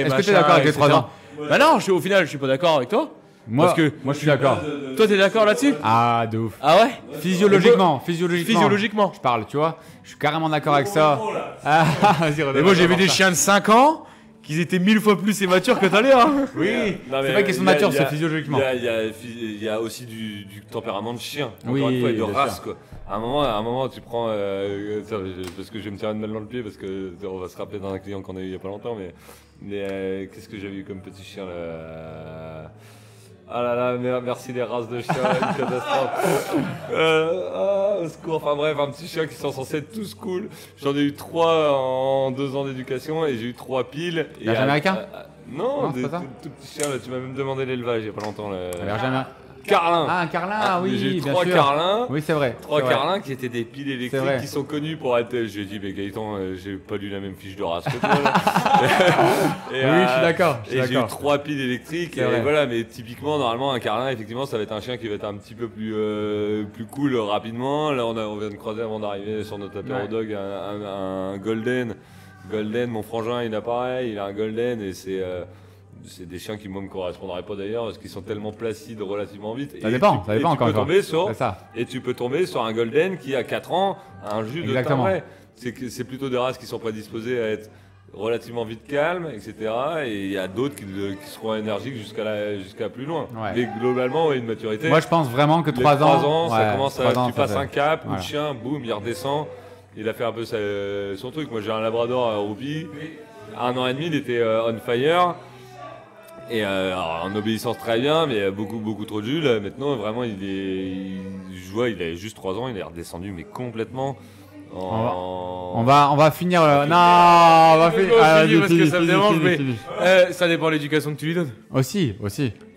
Est-ce que tu es d'accord avec les 3 ans? Bah non, au final, je suis pas d'accord avec toi. Moi, je suis d'accord. Toi, t'es d'accord là-dessus? Ah, de ouf. Ah ouais? Physiologiquement. Je parle, tu vois. Je suis carrément d'accord avec ça. Ah, vas-y, et moi, j'ai vu des chiens de 5 ans qui étaient 1000 fois plus immatures que t'as l'air. Oui, c'est pas une question de mature, c'est physiologiquement. Il y a aussi du tempérament de chien. Oui, encore une fois, et de race, quoi. À un moment, tu prends. Parce que je vais me tirer une balle dans le pied, parce qu'on va se rappeler d'un client qu'on a eu il y a pas longtemps, mais qu'est-ce que j'avais eu comme petit chien là? Ah là là, merci les races de chiens, une catastrophe. Au secours, enfin bref, un petit chien qui sont censés être tous cool. J'en ai eu 3 en 2 ans d'éducation et j'ai eu 3 piles. Berger américain? Non, des tout petits chiens, là, tu m'as même demandé l'élevage il y a pas longtemps. Berger américain. Carlin. Ah, un Carlin, oui, j'ai eu bien 3 sûr. Carlins. Oui, c'est vrai. 3 Carlins qui étaient des piles électriques qui sont connus pour être. J'ai dit, mais Gaëtan, j'ai pas lu la même fiche de race que toi. Oui, je suis d'accord. J'ai eu 3 piles électriques. Et voilà, mais typiquement, normalement, un Carlin, effectivement, ça va être un chien qui va être un petit peu plus cool rapidement. Là, on vient de croiser avant d'arriver sur notre apéro dog un Golden. Golden, mon frangin, il a pareil, il a un Golden et c'est des chiens qui moi me correspondraient pas d'ailleurs parce qu'ils sont tellement placides relativement vite. Ça dépend encore une fois. Et tu peux tomber sur un Golden qui a 4 ans a un jus de timbré. C'est plutôt des races qui sont prédisposées à être relativement vite calmes, etc. Et il y a d'autres qui seront énergiques jusqu'à plus loin. Ouais. Mais globalement, une maturité. Moi je pense vraiment que 3 ans, ça commence tu passes un cap, où le chien, boum, il redescend. Il a fait un peu son truc. Moi j'ai un Labrador à Ruby. 1 an et demi, il était on fire. Et en obéissance très bien, mais beaucoup trop de jus. Là. Maintenant, vraiment, je vois, il a juste 3 ans, il est redescendu, mais complètement. On va finir. Non, on va finir. Parce que ça me dérange, mais ça dépend de l'éducation que tu lui donnes. Aussi.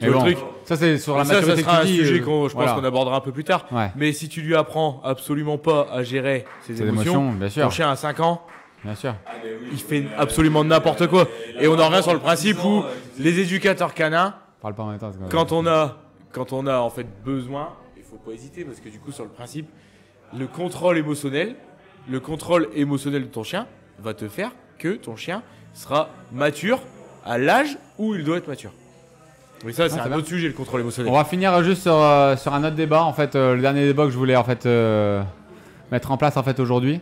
Mais bon, ça c'est sur la maturité. Ça sera un sujet je pense qu'on abordera un peu plus tard. Ouais. Mais si tu lui apprends absolument pas à gérer ses émotions, bien sûr. Ton chien à 5 ans. Bien sûr. Il fait absolument n'importe quoi. Et on en revient sur le principe où les éducateurs canins, parle pas en même temps, quand on a en fait besoin, il faut pas hésiter parce que du coup sur le principe, le contrôle émotionnel de ton chien va te faire que ton chien sera mature à l'âge où il doit être mature. Mais ça, c'est un autre sujet, le contrôle émotionnel. On va finir juste sur un autre débat. En fait, le dernier débat que je voulais en fait mettre en place en fait aujourd'hui.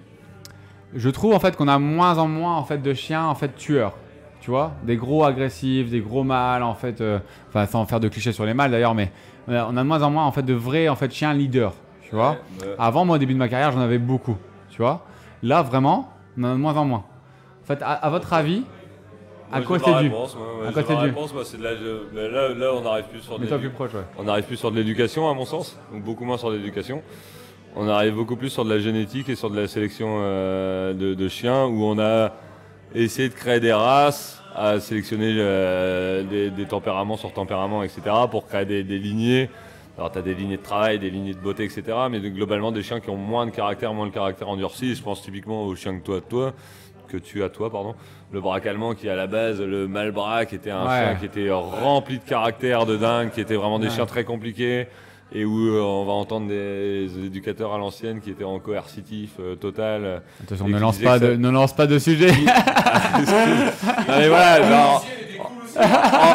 Je trouve en fait qu'on a moins en moins en fait de chiens en fait tueurs. Tu vois, des gros agressifs, des gros mâles en fait. Enfin, sans faire de clichés sur les mâles d'ailleurs, mais on a de moins en moins en fait de vrais en fait chiens leaders. Tu vois. Avant, moi, au début de ma carrière, j'en avais beaucoup. Tu vois. Là, vraiment, on en a de moins en moins. En fait, à votre avis, à quoi c'est dû? À quoi c'est dû? C'est de l'âge. Là, on n'arrive plus sur. Mets-toi plus proche, ouais. On n'arrive plus sur de l'éducation, à mon sens, donc beaucoup moins sur l'éducation. On arrive beaucoup plus sur de la génétique et sur de la sélection de chiens, où on a essayé de créer des races, à sélectionner des tempéraments sur tempéraments, etc., pour créer des lignées. Alors, tu as des lignées de travail, des lignées de beauté, etc., mais globalement, des chiens qui ont moins le caractère endurci. Je pense typiquement aux chiens que tu as, pardon. Le braque allemand qui, à la base, le Malbraque, était un chien qui était rempli de caractère de dingue, qui était vraiment des chiens très compliqués. Et où on va entendre des éducateurs à l'ancienne qui étaient en coercitif total. Attention, ne lance pas de sujet. Non, mais voilà, genre,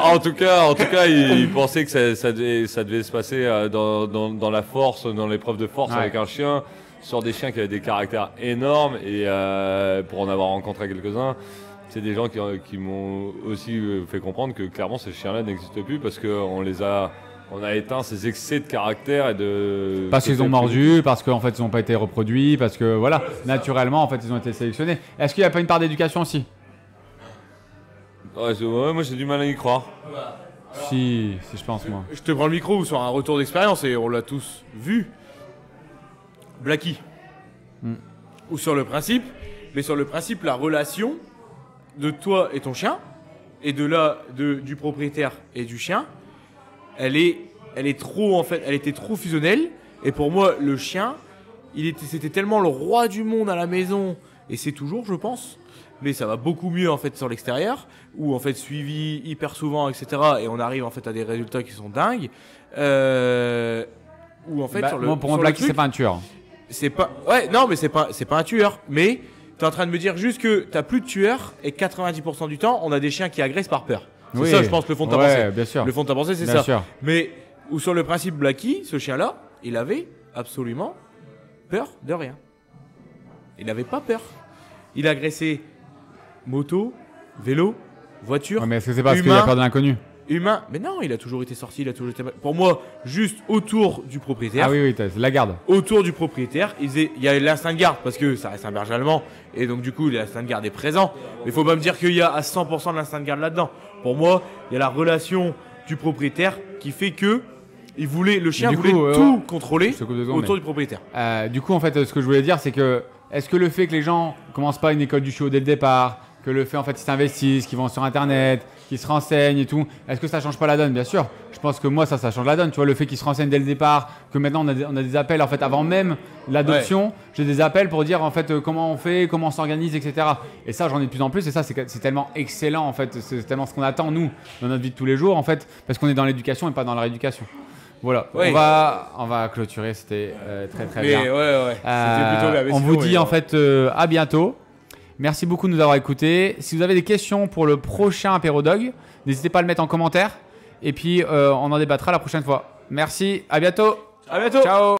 en tout cas, il pensait que ça devait se passer dans la force, dans l'épreuve de force avec un chien, sur des chiens qui avaient des caractères énormes. Et pour en avoir rencontré quelques-uns, c'est des gens qui m'ont aussi fait comprendre que clairement ces chiens-là n'existent plus parce qu'on a éteint ces excès de caractère et de... Parce qu'ils ont mordu, parce qu'en fait ils n'ont pas été reproduits, parce que voilà, naturellement en fait ils ont été sélectionnés. Est-ce qu'il n'y a pas une part d'éducation aussi? Ouais, moi j'ai du mal à y croire. Si je pense moi. Je te prends le micro sur un retour d'expérience et on l'a tous vu. Blacky. Ou sur le principe, mais sur le principe, la relation de toi et ton chien, et du propriétaire et du chien, elle est trop en fait, elle était trop fusionnelle. Et pour moi, le chien, c'était tellement le roi du monde à la maison, et c'est toujours, je pense. Mais ça va beaucoup mieux en fait sur l'extérieur, où en fait suivi hyper souvent, etc. Et on arrive en fait à des résultats qui sont dingues. Où en fait pour moi, Blacky, c'est pas un tueur. C'est pas, non, mais c'est pas un tueur. Mais t'es en train de me dire juste que t'as plus de tueurs et 90% du temps, on a des chiens qui agressent par peur. C'est ça, je pense, le fond de ta pensée. Bien sûr. Le fond de ta pensée, c'est bien ça. Sûr. Mais ou sur le principe Blacky, ce chien-là, il avait absolument peur de rien. Il n'avait pas peur. Il agressait moto, vélo, voiture. Mais est-ce que c'est parce qu'il a peur de l'inconnu? Humain. Mais non, il a toujours été sorti, il a toujours été... Pour moi, juste autour du propriétaire. Ah oui, c'est la garde. Autour du propriétaire, il y a l'instinct de garde, parce que ça reste un berger allemand, et donc du coup, l'instinct de garde est présent. Mais il faut pas me dire qu'il y a à 100% de l'instinct de garde là-dedans. Pour moi, il y a la relation du propriétaire qui fait que le chien voulait tout contrôler autour du propriétaire. Du coup, en fait, ce que je voulais dire, c'est que est-ce que le fait que les gens commencent pas une école du chiot dès le départ, que le fait en fait qu'ils s'investissent, qu'ils vont sur internet, qu'ils se renseignent et tout, est-ce que ça change pas la donne? Bien sûr. Je pense que moi ça change la donne. Tu vois, le fait qu'ils se renseignent dès le départ, que maintenant on a des appels en fait avant même l'adoption, j'ai des appels pour dire en fait comment on fait, comment on s'organise, etc. Et ça j'en ai de plus en plus et ça c'est tellement excellent en fait, c'est tellement ce qu'on attend nous dans notre vie de tous les jours en fait, parce qu'on est dans l'éducation et pas dans la rééducation. Voilà, on va clôturer, c'était très très bien. C'était plutôt bien. On vous dit en fait à bientôt. Merci beaucoup de nous avoir écoutés. Si vous avez des questions pour le prochain Apéro Dog, n'hésitez pas à le mettre en commentaire. Et puis, on en débattra la prochaine fois. Merci, à bientôt. À bientôt. Ciao.